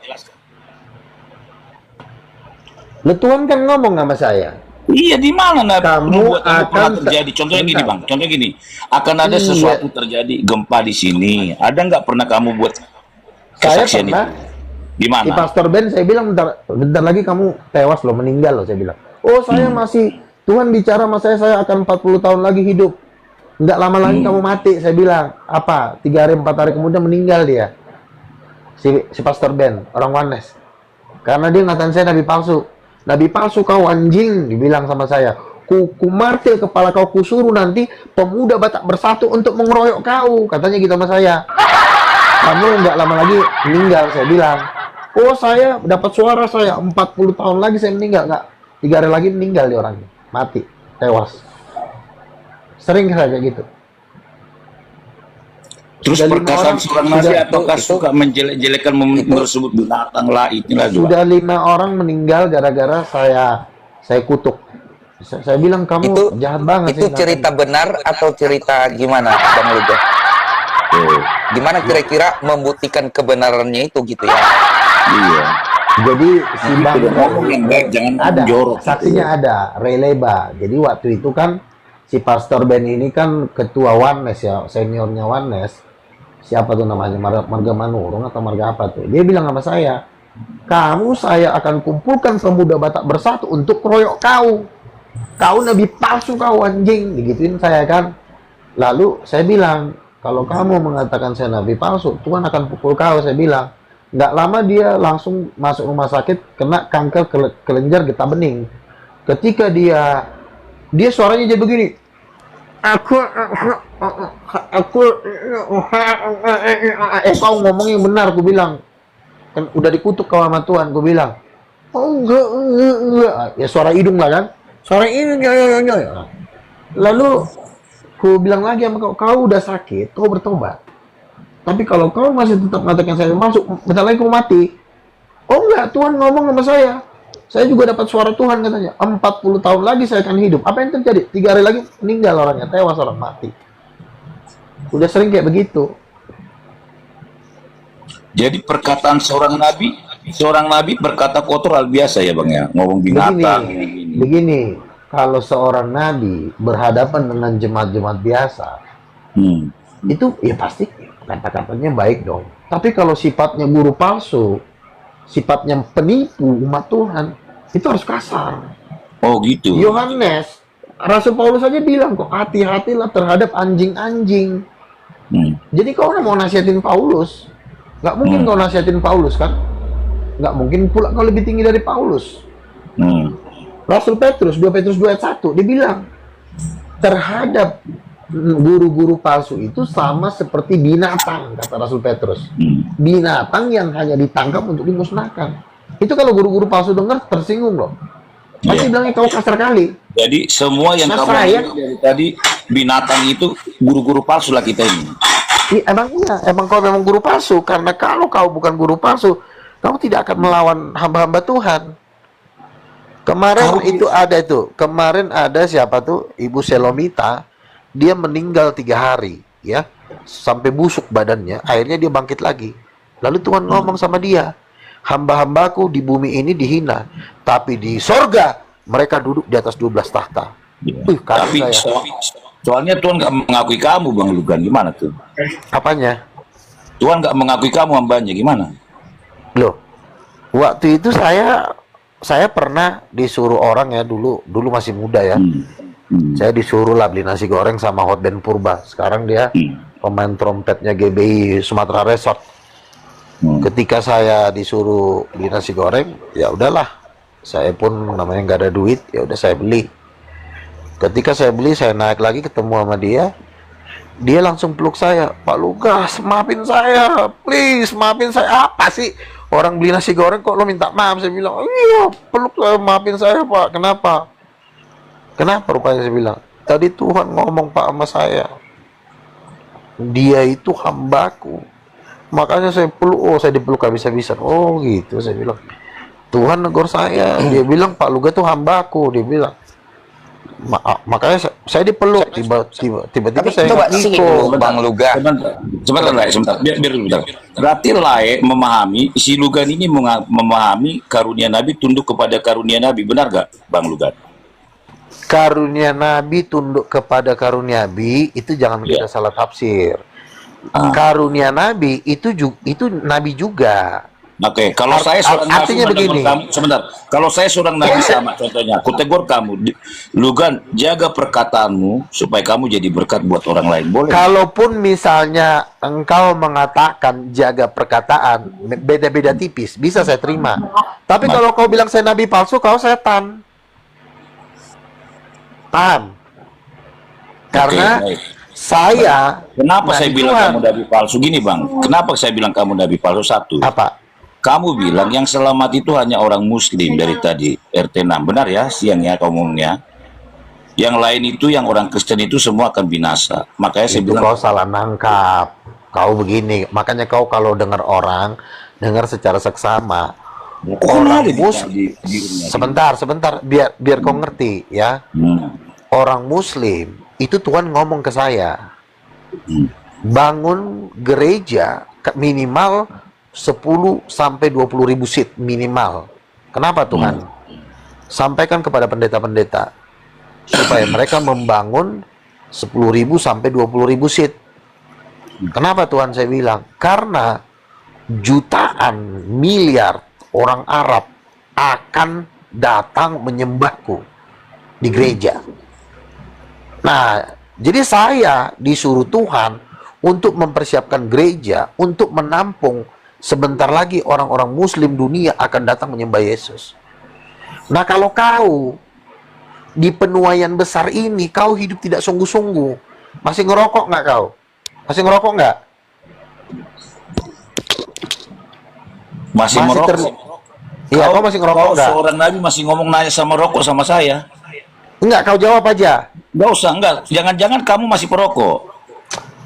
Tuhan kan ngomong sama saya. Iya, di mana kamu akan terjadi? Contohnya gini, Bang. Contohnya gini, akan ada sesuatu terjadi, gempa di sini. Ada nggak pernah kamu buat kesaksian itu? Di mana? Di Pastor Ben saya bilang bentar lagi kamu tewas loh, meninggal loh, saya bilang. Oh, saya masih, Tuhan bicara sama saya akan 40 tahun lagi hidup. Nggak lama lagi kamu mati, saya bilang. Apa? 3 hari 4 hari kemudian meninggal dia. Si Pastor Ben, orang Wanes. Karena dia ngatain saya nabi palsu. Nabi palsu kau anjing, dibilang sama saya. Ku martil kepala kau, kusuruh nanti pemuda Batak Bersatu untuk mengeroyok kau. Katanya gitu sama saya. Kamu nggak lama lagi meninggal, saya bilang. Oh, saya dapat suara saya 40 tahun lagi saya meninggal. Nggak, 3 hari lagi meninggal dia orangnya. Mati, tewas. Sering kayak gitu. Terus Sudah 5 perkataan orang, seorang nabi sudah, apakah suka menjelek-jelekan, menyebut binatang lah, inilah juga. sudah 5 orang meninggal gara-gara saya kutuk. Saya bilang kamu Itu jahat banget itu sih, cerita benar atau cerita gimana, Bang Luga? Gimana kira-kira membuktikan kebenarannya itu gitu ya? Iya. Jadi si Bang Sudah ngomong yang baik, jangan ada jorok. saksinya, ada Ray Leba. Jadi waktu itu kan si Pastor Ben ini kan ketua Oneness ya, seniornya Oneness. Siapa tuh namanya, Marga Manurung atau Marga apa tuh? Dia bilang sama saya, saya akan kumpulkan pemuda Batak bersatu untuk keroyok kau. Kau nabi palsu, kau anjing, digituin saya kan. Lalu saya bilang, kalau kamu mengatakan saya nabi palsu, Tuhan akan pukul kau. Saya bilang, nggak lama dia langsung masuk rumah sakit, kena kanker kelenjar getah bening. Ketika dia suaranya jadi begini, kau ngomong yang benar, aku bilang. Kan udah dikutuk kau sama Tuhan, aku bilang. Oh enggak. Ya suara hidung lah kan. Suara hidung, ya. Lalu aku bilang lagi sama kau udah sakit, kau bertobat. Tapi kalau kau masih tetap mengatakan saya masuk, bentar lagi kau mati. Oh enggak, Tuhan ngomong sama saya. Saya juga dapat suara Tuhan katanya. 40 tahun lagi saya akan hidup. Apa yang terjadi? 3 hari lagi meninggal orangnya, tewas orang, mati. Udah sering kayak begitu. Jadi perkataan seorang nabi berkata kotor hal biasa ya Bang ya, ngomong binatang. Begini, kalau seorang nabi berhadapan dengan jemaat-jemaat biasa, itu ya pasti kata-katanya baik dong. Tapi kalau sifatnya guru palsu, sifatnya penipu umat Tuhan, itu harus kasar. Oh gitu. Yohanes, Rasul Paulus aja bilang kok, hati-hatilah terhadap anjing-anjing. Jadi kau mau nasihatin Paulus, nggak mungkin kau nasihatin Paulus kan? Nggak mungkin pula kau lebih tinggi dari Paulus. Rasul Petrus, 2 Petrus 2 ayat 1, dia bilang, terhadap guru-guru palsu itu sama seperti binatang, kata Rasul Petrus. Binatang yang hanya ditangkap untuk dimusnahkan. Itu kalau guru-guru palsu dengar, tersinggung loh. Pasti bilangnya kau kasar kali. Jadi semua yang kamu bilang dari tadi binatang itu guru-guru palsu lah kita ini. Emang kau memang guru palsu. Karena kalau kau bukan guru palsu, kamu tidak akan melawan hamba-hamba Tuhan. Kemarin ada siapa tuh, Ibu Selomita, dia meninggal 3 hari, ya, sampai busuk badannya. Akhirnya dia bangkit lagi. Lalu Tuhan ngomong sama dia, hamba-hambaku di bumi ini dihina, tapi di sorga mereka duduk di atas 12 tahta. Tapi soalnya Tuhan nggak mengakui kamu, Bang Lugan, gimana tuh? Apanya? Tuhan nggak mengakui kamu hambanya, gimana? Loh, waktu itu saya pernah disuruh orang ya, dulu masih muda ya. Saya disuruh lah beli nasi goreng sama Hotben Purba. Sekarang dia pemain trompetnya GBI Sumatera Resort. Ketika saya disuruh beli nasi goreng, ya udahlah. Saya pun namanya nggak ada duit, ya udah saya beli. Ketika saya beli, saya naik lagi ketemu sama dia. Dia langsung peluk saya, Pak Lugas, maafin saya, please, maafin saya. Apa sih? Orang beli nasi goreng kok lo minta maaf? Saya bilang, iya, peluk saya, maafin saya Pak. Kenapa? Kenapa rupanya? Saya bilang, tadi Tuhan ngomong Pak sama saya, dia itu hambaku. Makanya saya peluk, saya dipeluk habis-habisan. Oh gitu, saya bilang, Tuhan negor saya. Dia bilang Pak Luga itu hambaku. Dia bilang, makanya saya dipeluk. Tiba-tiba saya coba singgung Bang Luga. Sebentar, biar dulu. Berarti Lae memahami, si Lugan ini memahami karunia Nabi tunduk kepada karunia Nabi, benar gak Bang Lugan? Karunia Nabi tunduk kepada karunia Nabi, itu jangan kita salah tafsir. Karunia Nabi itu Nabi juga. Oke, kalau saya seorang Nabi, artinya begini. Sebentar, kalau saya seorang Nabi sama contohnya, aku tegur kamu, Lugan, jaga perkataanmu supaya kamu jadi berkat buat orang lain, boleh? Kalaupun misalnya engkau mengatakan jaga perkataan, beda-beda tipis, bisa saya terima. Tapi kalau kau bilang saya Nabi palsu, kau setan. Paham? Karena saya, kenapa saya bilang kamu Nabi palsu? Gini Bang, kenapa saya bilang kamu Nabi palsu? Satu, apa? Kamu bilang yang selamat itu hanya orang muslim dari tadi, RT 6, benar ya, siangnya umumnya. Yang lain itu, yang orang Kristen itu semua akan binasa. Makanya saya bilang, kau salah nangkap. kau begini. Makanya kau kalau dengar orang, dengar secara seksama. Kok Orang ada Muslim, sebentar, biar kau ngerti ya. Orang Muslim itu Tuhan ngomong ke saya, bangun gereja minimal 10 sampai 20 ribu seat minimal. Kenapa Tuhan? Sampaikan kepada pendeta-pendeta supaya mereka membangun 10.000 sampai 20.000 seat. Kenapa Tuhan saya bilang? Karena jutaan miliar orang Arab akan datang menyembahku di gereja. Nah, jadi saya disuruh Tuhan untuk mempersiapkan gereja, untuk menampung sebentar lagi orang-orang Muslim dunia akan datang menyembah Yesus. Nah, kalau kau di penuaian besar ini, kau hidup tidak sungguh-sungguh, masih ngerokok nggak kau? Masih ngerokok nggak? Masih merokok. Iya, kau masih ngerokok nggak? Seorang Nabi masih ngomong nanya sama rokok sama saya. Enggak, kau jawab aja. Nggak usah, enggak. Jangan-jangan kamu masih perokok.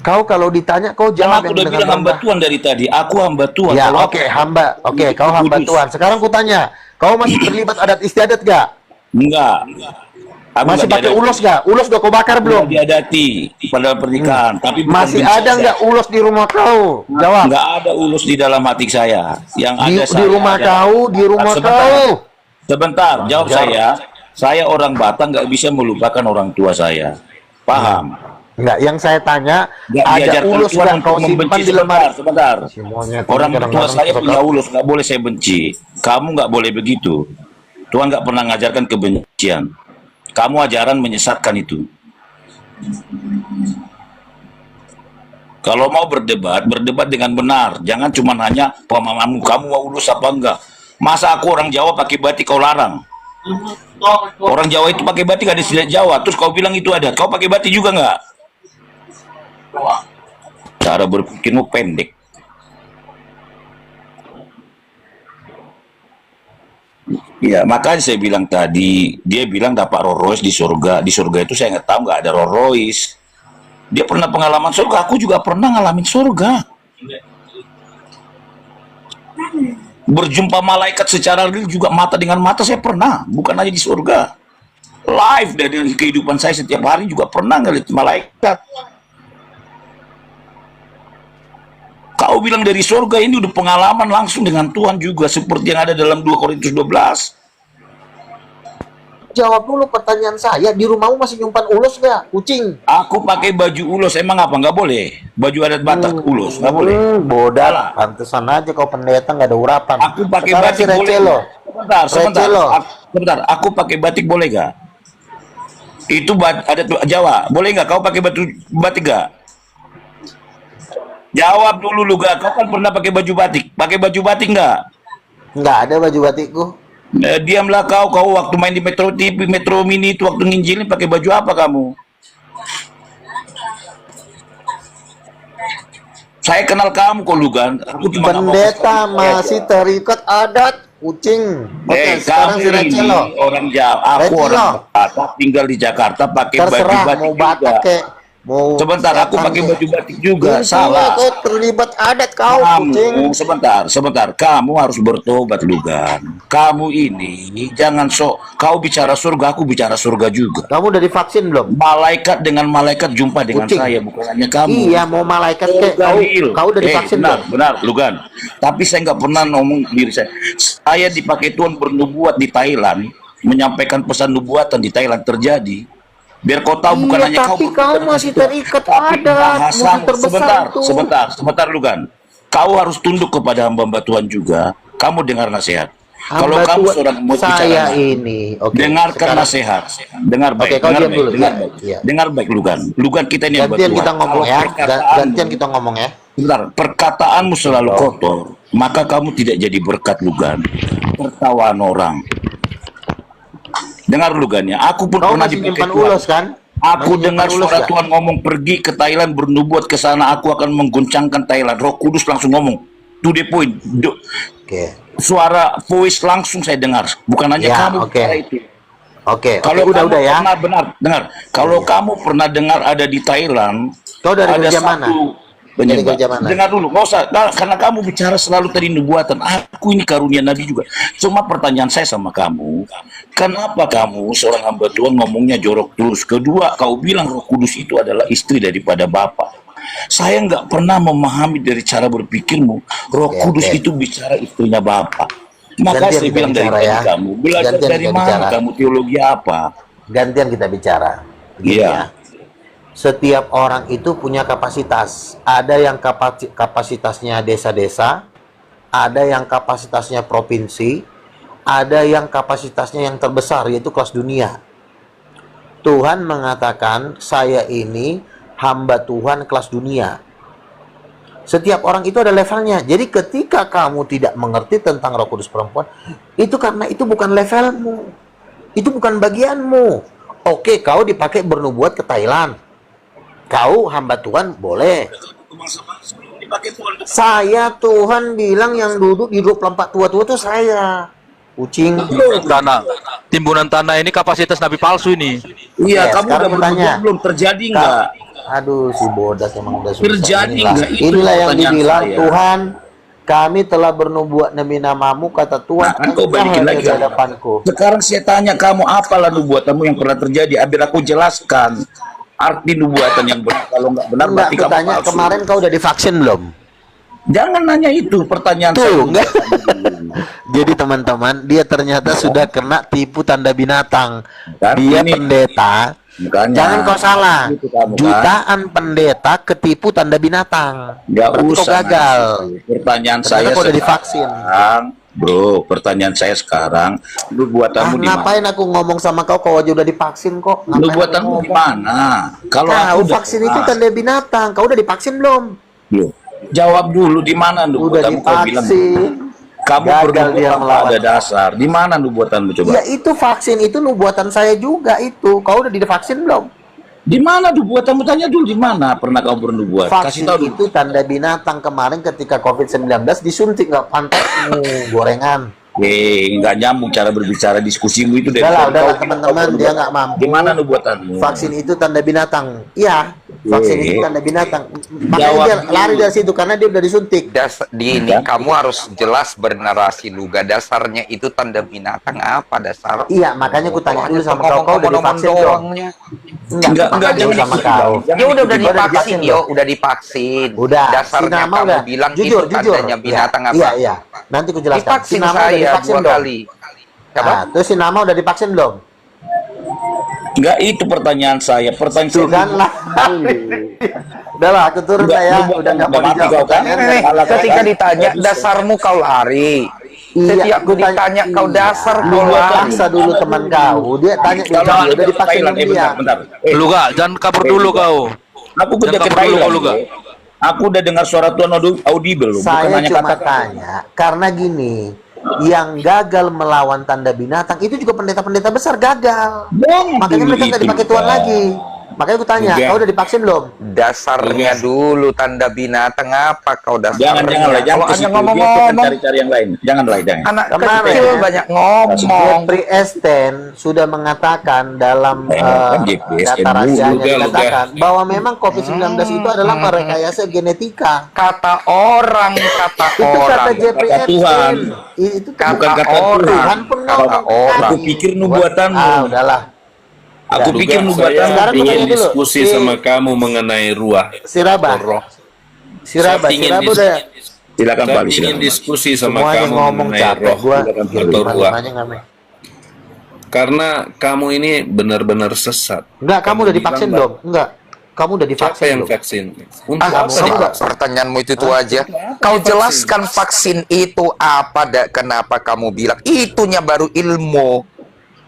Kau kalau ditanya, kau jawab Aku yang udah dengan bilang hamba rendah. Tuhan dari tadi. Aku hamba Tuhan. Ya, Kalau oke, hamba. Oke, kau hamba Kudus. Tuhan. Sekarang ku tanya, kau masih terlibat adat istiadat gak? Enggak. Aku Masih nggak pakai diadati. ulos gak? Ulos udah kau bakar belum? Nggak diadati pada pernikahan. Tapi bukan Masih benci ada saya. nggak ulos di rumah kau? Jawab. Nggak ada ulus di dalam hati saya. Yang Di, ada di rumah kau, di rumah kau. Sebentar, jawab Wajar. saya. Saya orang Batak nggak bisa melupakan orang tua saya. Paham? Enggak, yang saya tanya, Nggak ada diajarkan ulos Tuhan nggak untuk kau simpan membenci. di lemari? Sebentar. Si monyet ini Orang tua kadang-kadang saya suka punya kau- ulus, nggak boleh saya benci. Kamu nggak boleh begitu. Tuhan nggak pernah ngajarkan kebencian. Kamu ajaran menyesatkan itu. Kalau mau berdebat, berdebat dengan benar. Jangan cuma hanya pemahamanmu, kamu mau ulus apa enggak. Masa aku orang Jawa pakai batik kau larang? Orang Jawa itu pakai batik ada istilah Jawa. Terus kau bilang itu ada. Kau pakai batik juga enggak? Cara berpikirmu pendek. Ya, makanya saya bilang tadi, dia bilang dapat Rolls Royce di surga. Di surga itu saya nggak tahu, nggak ada Rolls Royce. Dia pernah pengalaman surga, aku juga pernah ngalamin surga. Berjumpa malaikat secara real juga mata dengan mata saya pernah, bukan hanya di surga. Live dari kehidupan saya setiap hari juga pernah ngeliat malaikat. Kau bilang dari surga, ini udah pengalaman langsung dengan Tuhan juga, seperti yang ada dalam 2 Korintus 12. Jawab dulu pertanyaan saya, di rumahmu masih nyimpan ulos nggak? Kucing. Aku pakai baju ulos, emang apa? Nggak boleh. Baju adat Batak ulos, nggak boleh. Bodoh. Pantesan aja kau pendeta nggak ada urapan. Aku pakai Sekarang batik si boleh. receh lo. Sebentar. Receh lo. Sebentar, aku pakai batik boleh gak? Itu adat Jawa, boleh nggak? Kau pakai batik gak? Jawab dulu lu gak? Kau kan pernah pakai baju batik? Pakai baju batik nggak? Nggak ada baju batikku. Diamlah kau waktu main di Metro TV, Metro Mini itu waktu nginjilin pakai baju apa kamu? Saya kenal kamu kok Lugan. Aku cuma Pendeta masih terikat adat. Kucing. Oke, sekarang kamu si receh ini lo. orang Jawa, aku Receh orang lo. Batak tinggal di Jakarta pakai baju Terserah batik mau juga. Batak kek. Mau Sebentar, aku setan pakai kek. baju batik juga, Intinya salah. kau terlibat adat kau, kucing. Sebentar, kamu harus bertobat Lugan. Kamu ini jangan kau bicara surga, aku bicara surga juga. Kamu udah divaksin belum? Malaikat dengan malaikat jumpa dengan Kucing. saya, bukan hanya kamu. Iya, mau malaikat kek. Surga real. Kau udah divaksin benar, belum? benar, Lugan. Tapi saya nggak pernah ngomong diri saya. Saya dipakai Tuhan bernubuat di Thailand, menyampaikan pesan nubuatan di Thailand terjadi. Biar kau tahu bukan Iya, hanya tapi kau masih terikat tapi adat. Musuh bahasamu. terbesar tuh. Sebentar, Lugan. Kau harus tunduk kepada hamba-hamba Tuhan juga. Kamu dengar nasihat. Kalau Hamba kamu Tuhan, seorang mau bicara, saya ini. Oke, dengarkan sekarang nasihat. Dengar baik, Oke, kau dengar diam baik, dulu, dengar ya. baik. Iya. Dengar baik, Lugan. Lugan kita ini hamba gantian Tuhan. kita ngomong Kalau ya. perkataanmu- Gantian kita ngomong ya. Bentar, perkataanmu selalu kotor, maka kamu tidak jadi berkat Lugan. Tertawaan orang. Dengar Lugan ya, aku pun Kau pernah masih dipakai nyimpan Tuhan. ulos kan? Aku Masih dengar nyimpan ulos suara nggak? Tuhan ngomong pergi ke Thailand bernubuat ke sana, aku akan mengguncangkan Thailand. Roh Kudus langsung ngomong to the point. Oke. Suara voice langsung saya dengar, bukan hanya Ya, kamu oke. bicara itu. Oke, Kalau udah kamu ya. pernah dengar. Kalau Iya. kamu pernah dengar ada di Thailand, Kau dari ada gereja satu mana? Penyembah. gereja mana? Dengar dulu, nggak usah. Nah, karena kamu bicara selalu tadi nubuatan. Aku ini karunia Nabi juga. Cuma pertanyaan saya sama kamu, kenapa kamu seorang hamba Tuhan ngomongnya jorok terus? Kedua, kau bilang Roh Kudus itu adalah istri daripada Bapa. Saya nggak pernah memahami dari cara berpikirmu, Roh Kudus itu bicara istrinya Bapa. Maka Gantian saya kita bilang dari bicara tadi ya. kamu, belajar Gantian dari kita mana bicara. kamu, teologi apa? Gantian kita bicara. Begini Iya. ya. Setiap orang itu punya kapasitas. Ada yang kapasitasnya desa-desa, ada yang kapasitasnya provinsi, ada yang kapasitasnya yang terbesar yaitu kelas dunia. Tuhan mengatakan, saya ini hamba Tuhan kelas dunia. Setiap orang itu ada levelnya. Jadi ketika kamu tidak mengerti tentang Roh Kudus perempuan, itu karena itu bukan levelmu. Itu bukan bagianmu. Oke, kau dipakai bernubuat ke Thailand. Kau hamba Tuhan boleh. Saya Tuhan bilang yang duduk di 24 tua-tua itu saya. Kucing. Timbunan tanah ini kapasitas nabi palsu ini. Iya, Ya, kamu sekarang udah bertanya. bernubuat belum? Terjadi nggak? Aduh, si bodas emang udah susah. Terjadi Inilah, nggak? Itu inilah yang pertanyaan dibilang saya. Tuhan, kami telah bernubuat demi namamu, kata Tuhan. Nah, kan kau balikin lagi di hadapanku. Sekarang saya tanya kamu, apalah nubuatanmu yang pernah terjadi? Biar aku jelaskan arti nubuatan yang benar. Kalau nggak benar, Enggak, berarti kamu kutanya palsu. kemarin kau udah divaksin belum? Jangan nanya itu, pertanyaan Tuh, saya. enggak. Jadi teman-teman, dia ternyata sudah kena tipu tanda binatang. Dan Dia ini- pendeta. Makanya, Jangan kau salah. itu kamu, kan? Jutaan pendeta ketipu tanda binatang. Nggak Berarti kau usah gagal. nanya. Pertanyaan Ternyata saya kau udah divaksin. sekarang, bro, pertanyaan saya sekarang, nubuatanmu di mana? Ngapain aku ngomong sama kau aja udah divaksin kok? Ngapain aku Nubuatanmu di ngomong? mana? Kalau Kau aku udah vaksin itu pernah. tanda binatang. Kau udah divaksin belum? Loh, jawab dulu di mana Udah nubuatanmu? Kau bilang divaksin. kamu Gagal bernubuat dia tanpa melawan. ada dasar. Di mana nubuatanmu coba? Ya itu vaksin itu nubuatan saya juga itu. Kau udah divaksin belum? Di mana nubuatanmu? Tanya dulu di mana pernah kau bernubuat? Kasih Vaksin tahu dulu. itu tanda binatang. Kemarin ketika COVID-19 disuntik nggak pantat gorengan. Nggak nyambung cara berbicara, diskusimu itu dari Udahlah teman-teman, dia nggak mampu. Di mana nubuatanmu? Vaksin itu tanda binatang. Iya, vaksin itu tanda binatang. Makanya Jawab dia dulu. lari dari situ karena dia udah disuntik. Ini kamu harus jelas bernarasi Luga. Dasarnya itu tanda binatang apa dasar? Iya, makanya aku tanya dulu sama kau udah divaksin belum? doangnya. Enggak, Enggak, dulu jangan sama gitu kau. dong. Ya udah Udah divaksin, divaksin yo, belum? udah divaksin. Udah, Dasarnya Sinama kamu udah. bilang Jujur, itu jujur. tandanya binatang Iya, apa? Iya. Nanti aku jelaskan. Divaksin Sinama udah saya divaksin 2 belum? kali. Nah, terus si nama udah divaksin belum? Enggak, itu pertanyaan saya. Pertanyaan Tuh saya kan lah. Udahlah, aku turun Enggak, lah ya. nubuatan Udah nggak mau udah mati dijawab. kau kan? Ketika ditanya dasarmu kau lari. Setiap aku ditanya kau dasar kau Lu lari. paksa dulu teman kau. Dia tanya dia Kalau udah divaksin belum dia? bentar. Luga, jangan kabur dulu kau. Aku udah Jangan ke kabur dulu Thailand. kau, Luga. Aku udah dengar suara Tuhan audible loh. Bukan Saya hanya cuma kata-kata. tanya karena gini, yang gagal melawan tanda binatang itu juga pendeta-pendeta besar gagal. Makanya mereka nggak dipakai Tuhan lagi. Makanya aku tanya, Enggak. kau udah divaksin belum? Dasarnya dulu tanda binatang apa kau dasarnya? Jangan lah, jangan Kalau ke hanya situ. Dia ngomong-ngomong, akan cari-cari yang lain. Jangan lah, jangan. anak Kemarin kecil ya, banyak ngomong. Jeffrey Esten sudah mengatakan dalam kan Jeffrey Esten data rahasianya Luga. dikatakan bahwa memang COVID-19 itu adalah merekayasa genetika. Kata orang, kata Itu kata orang. Jeffrey Kata Tuhan. Epstein. Itu Bukan kata orang. Tuhan pun Kata ngomong. orang. Aku pikir nubuatanmu. Ah, udahlah. Aku Udah. pikir Saya nubuatanmu. Sekarang ingin tunggu dulu. diskusi Si- sama kamu mengenai ruah. Siraba. Roh. Siraba Saya ingin udah Silakan Saya Pak. ingin Silakan. diskusi sama semuanya kamu ngomong mengenai capek roh gua. atau Gimana ruah. nggak? Karena kamu ini benar-benar sesat. Enggak, kamu udah divaksin bilang, belum? Enggak. Kamu udah Siapa divaksin yang belum? vaksin? Untuk Ah, apa? kamu nggak? pertanyaanmu itu aja. Kau jelaskan vaksin itu apa, kenapa kamu bilang itunya baru ilmu.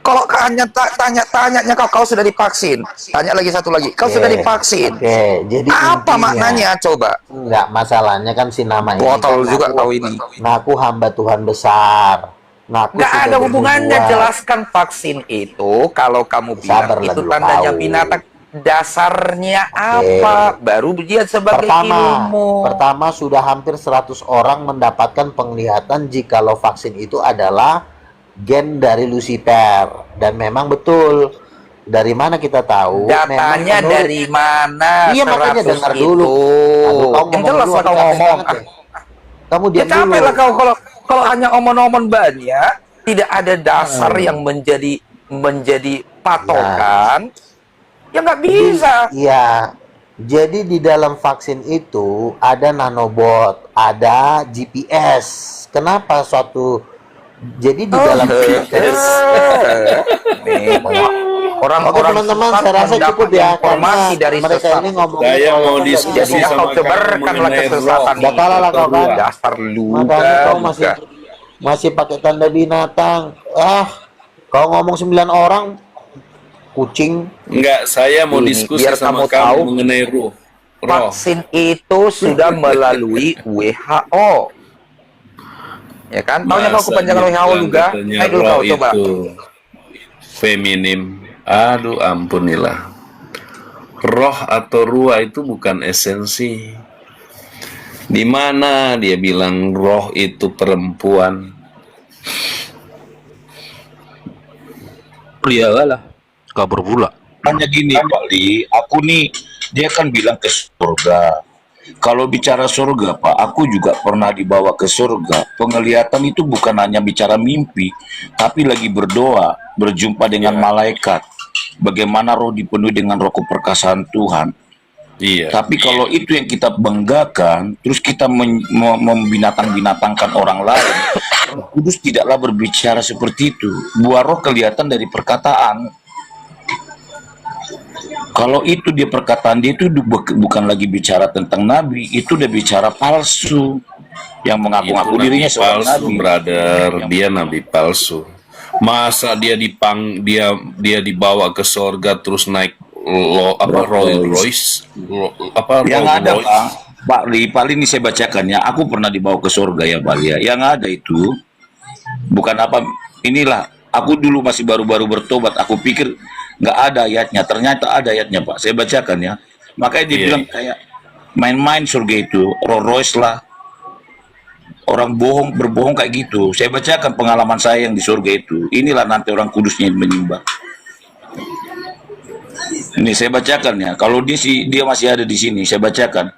Kalau hanya tanya-tanyanya kau sudah divaksin. Tanya lagi satu lagi, kau sudah divaksin. Oke, jadi Apa intinya- maknanya coba? Enggak, masalahnya kan si nama ini. Botol kan juga ngaku- kau ini. Ngaku hamba Tuhan besar. Ngaku Nggak sudah ada hubungannya. bernubuat. Jelaskan vaksin itu. Kalau kamu bilang Sabarlah itu dulu, tandanya kau. binatang, dasarnya apa? Baru dia sebagai ilmu. Pertama sudah hampir 100 orang mendapatkan penglihatan jikalau vaksin itu adalah gen dari Lucifer, dan memang betul Dari mana kita tahu? Datanya Memang menurut- dari mana? Iya, makanya 100 dengar itu. dulu. Aduh, kamu Yang ngomong jelas dulu, lah kau capek ngomong. banget ya. Kamu Ya diam capek dulu. lah kau kalau hanya omong-omong banyak, tidak ada dasar yang menjadi patokan. Ya nggak bisa. Iya. Jadi di dalam vaksin itu ada nanobot, ada GPS. Kenapa jadi di dalam GPS. Nih, Oke orang-orang teman-teman, sesat saya rasa mendapat cukup ya informasi karena dari mereka sesat. ini ngomong Saya mau diskusi Jadi sama kau kamu sebarkanlah mengenai kesesatan roh. Udah kalah lah kau kan. Dasar Makanya kau luka. masih pakai tanda binatang. Kau ngomong 9 orang kucing. Enggak, saya mau Ini, diskusi biar sama kamu kamu tahu, mengenai roh. Vaksin itu sudah melalui WHO. Ya kan? Tahu kau kepanjangan WHO juga? Ayo dulu kau coba. Itu feminim. Aduh, ampunilah. Roh atau ruah itu bukan esensi. Di mana dia bilang roh itu perempuan? Iyalah, kabar pula. Hanya gini Pak Li, aku nih, dia kan bilang ke surga. Kalau bicara surga Pak, aku juga pernah dibawa ke surga. Penglihatan itu bukan hanya bicara mimpi, tapi lagi berdoa, berjumpa dengan malaikat. Bagaimana roh dipenuhi dengan roh keperkasaan Tuhan. Iya. Tapi kalau itu yang kita banggakan, terus kita membinatang-binatangkan orang lain, Roh Kudus tidaklah berbicara seperti itu. Buah roh kelihatan dari perkataan. Kalau itu dia perkataan dia itu bukan lagi bicara tentang nabi, itu udah bicara palsu yang mengaku-ngaku Itu dirinya nabi seorang palsu, nabi. brother. Dia nabi palsu. Masa dia dia dibawa ke sorga terus naik Rolls Royce, Yang Rolls ada Royce. Pak Li ini saya bacakan ya. Aku pernah dibawa ke surga ya Pak Li ya. Yang ada itu bukan apa, inilah aku dulu masih baru-baru bertobat. Aku pikir nggak ada ayatnya, ternyata ada ayatnya Pak. Saya bacakan ya. Makanya dia Iya, bilang iya. kayak main-main surga itu, Rolls Royce lah. Orang berbohong kayak gitu. Saya bacakan pengalaman saya yang di surga itu. Inilah nanti orang kudusnya yang menyembah. Ini saya bacakan ya. Kalau dia masih ada di sini, saya bacakan.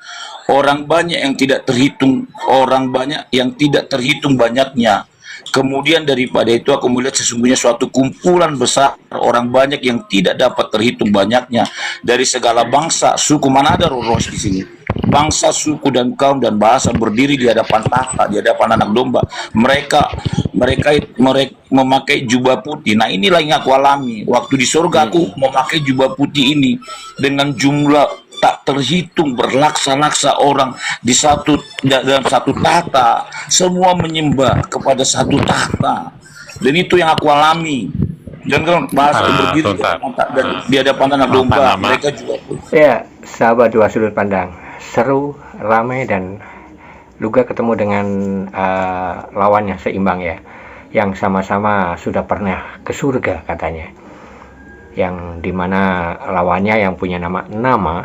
Orang banyak yang tidak terhitung, orang banyak yang tidak terhitung banyaknya. Kemudian daripada itu aku melihat sesungguhnya suatu kumpulan besar orang banyak yang tidak dapat terhitung banyaknya dari segala bangsa, suku. Mana ada roh di sini? Bangsa, suku dan kaum dan bahasa berdiri di hadapan tahta, di hadapan anak domba. Mereka memakai jubah putih. Nah, inilah yang aku alami waktu di surga. Aku memakai jubah putih ini dengan jumlah tak terhitung, berlaksa-laksa orang dalam satu tahta. Semua menyembah kepada satu tahta. Dan itu yang aku alami. Dan kan bahasa berdiri di hadapan anak domba. Mereka juga Ya, sahabat dua sudut pandang, seru, ramai, dan Luga ketemu dengan lawannya seimbang ya, yang sama-sama sudah pernah ke surga katanya, yang dimana lawannya yang punya nama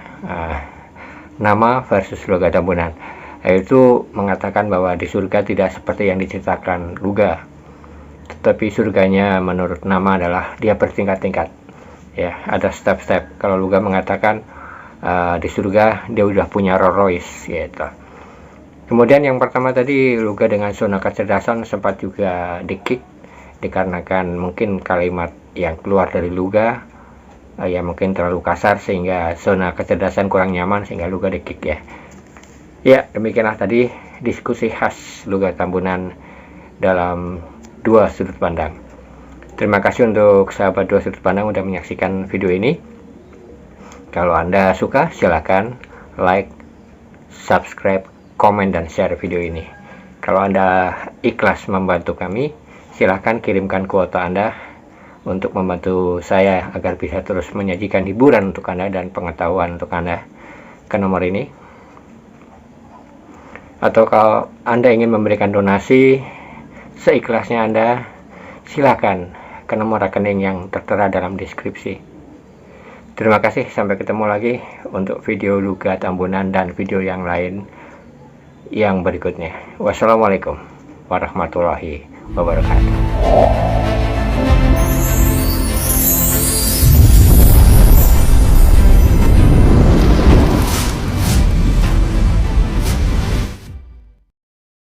versus Luga Tambunan, yaitu mengatakan bahwa di surga tidak seperti yang diceritakan Luga, tetapi surganya menurut nama adalah dia bertingkat-tingkat ya, ada step-step. Kalau Luga mengatakan di surga dia udah punya Rolls Royce gitu. Kemudian yang pertama tadi, Luga dengan zona kecerdasan sempat juga di-kick dikarenakan mungkin kalimat yang keluar dari Luga ya mungkin terlalu kasar sehingga zona kecerdasan kurang nyaman sehingga Luga di-kick ya. Ya, demikianlah tadi diskusi khas Luga Tambunan dalam dua sudut pandang. Terima kasih untuk sahabat dua sudut pandang udah menyaksikan video ini. Kalau Anda suka, silakan like, subscribe, komen, dan share video ini. Kalau Anda ikhlas membantu kami, silakan kirimkan kuota Anda untuk membantu saya agar bisa terus menyajikan hiburan untuk Anda dan pengetahuan untuk Anda ke nomor ini. Atau kalau Anda ingin memberikan donasi seikhlasnya Anda, silakan ke nomor rekening yang tertera dalam deskripsi. Terima kasih, sampai ketemu lagi untuk video Luga Tambunan dan video yang lain yang berikutnya. Wassalamualaikum warahmatullahi wabarakatuh.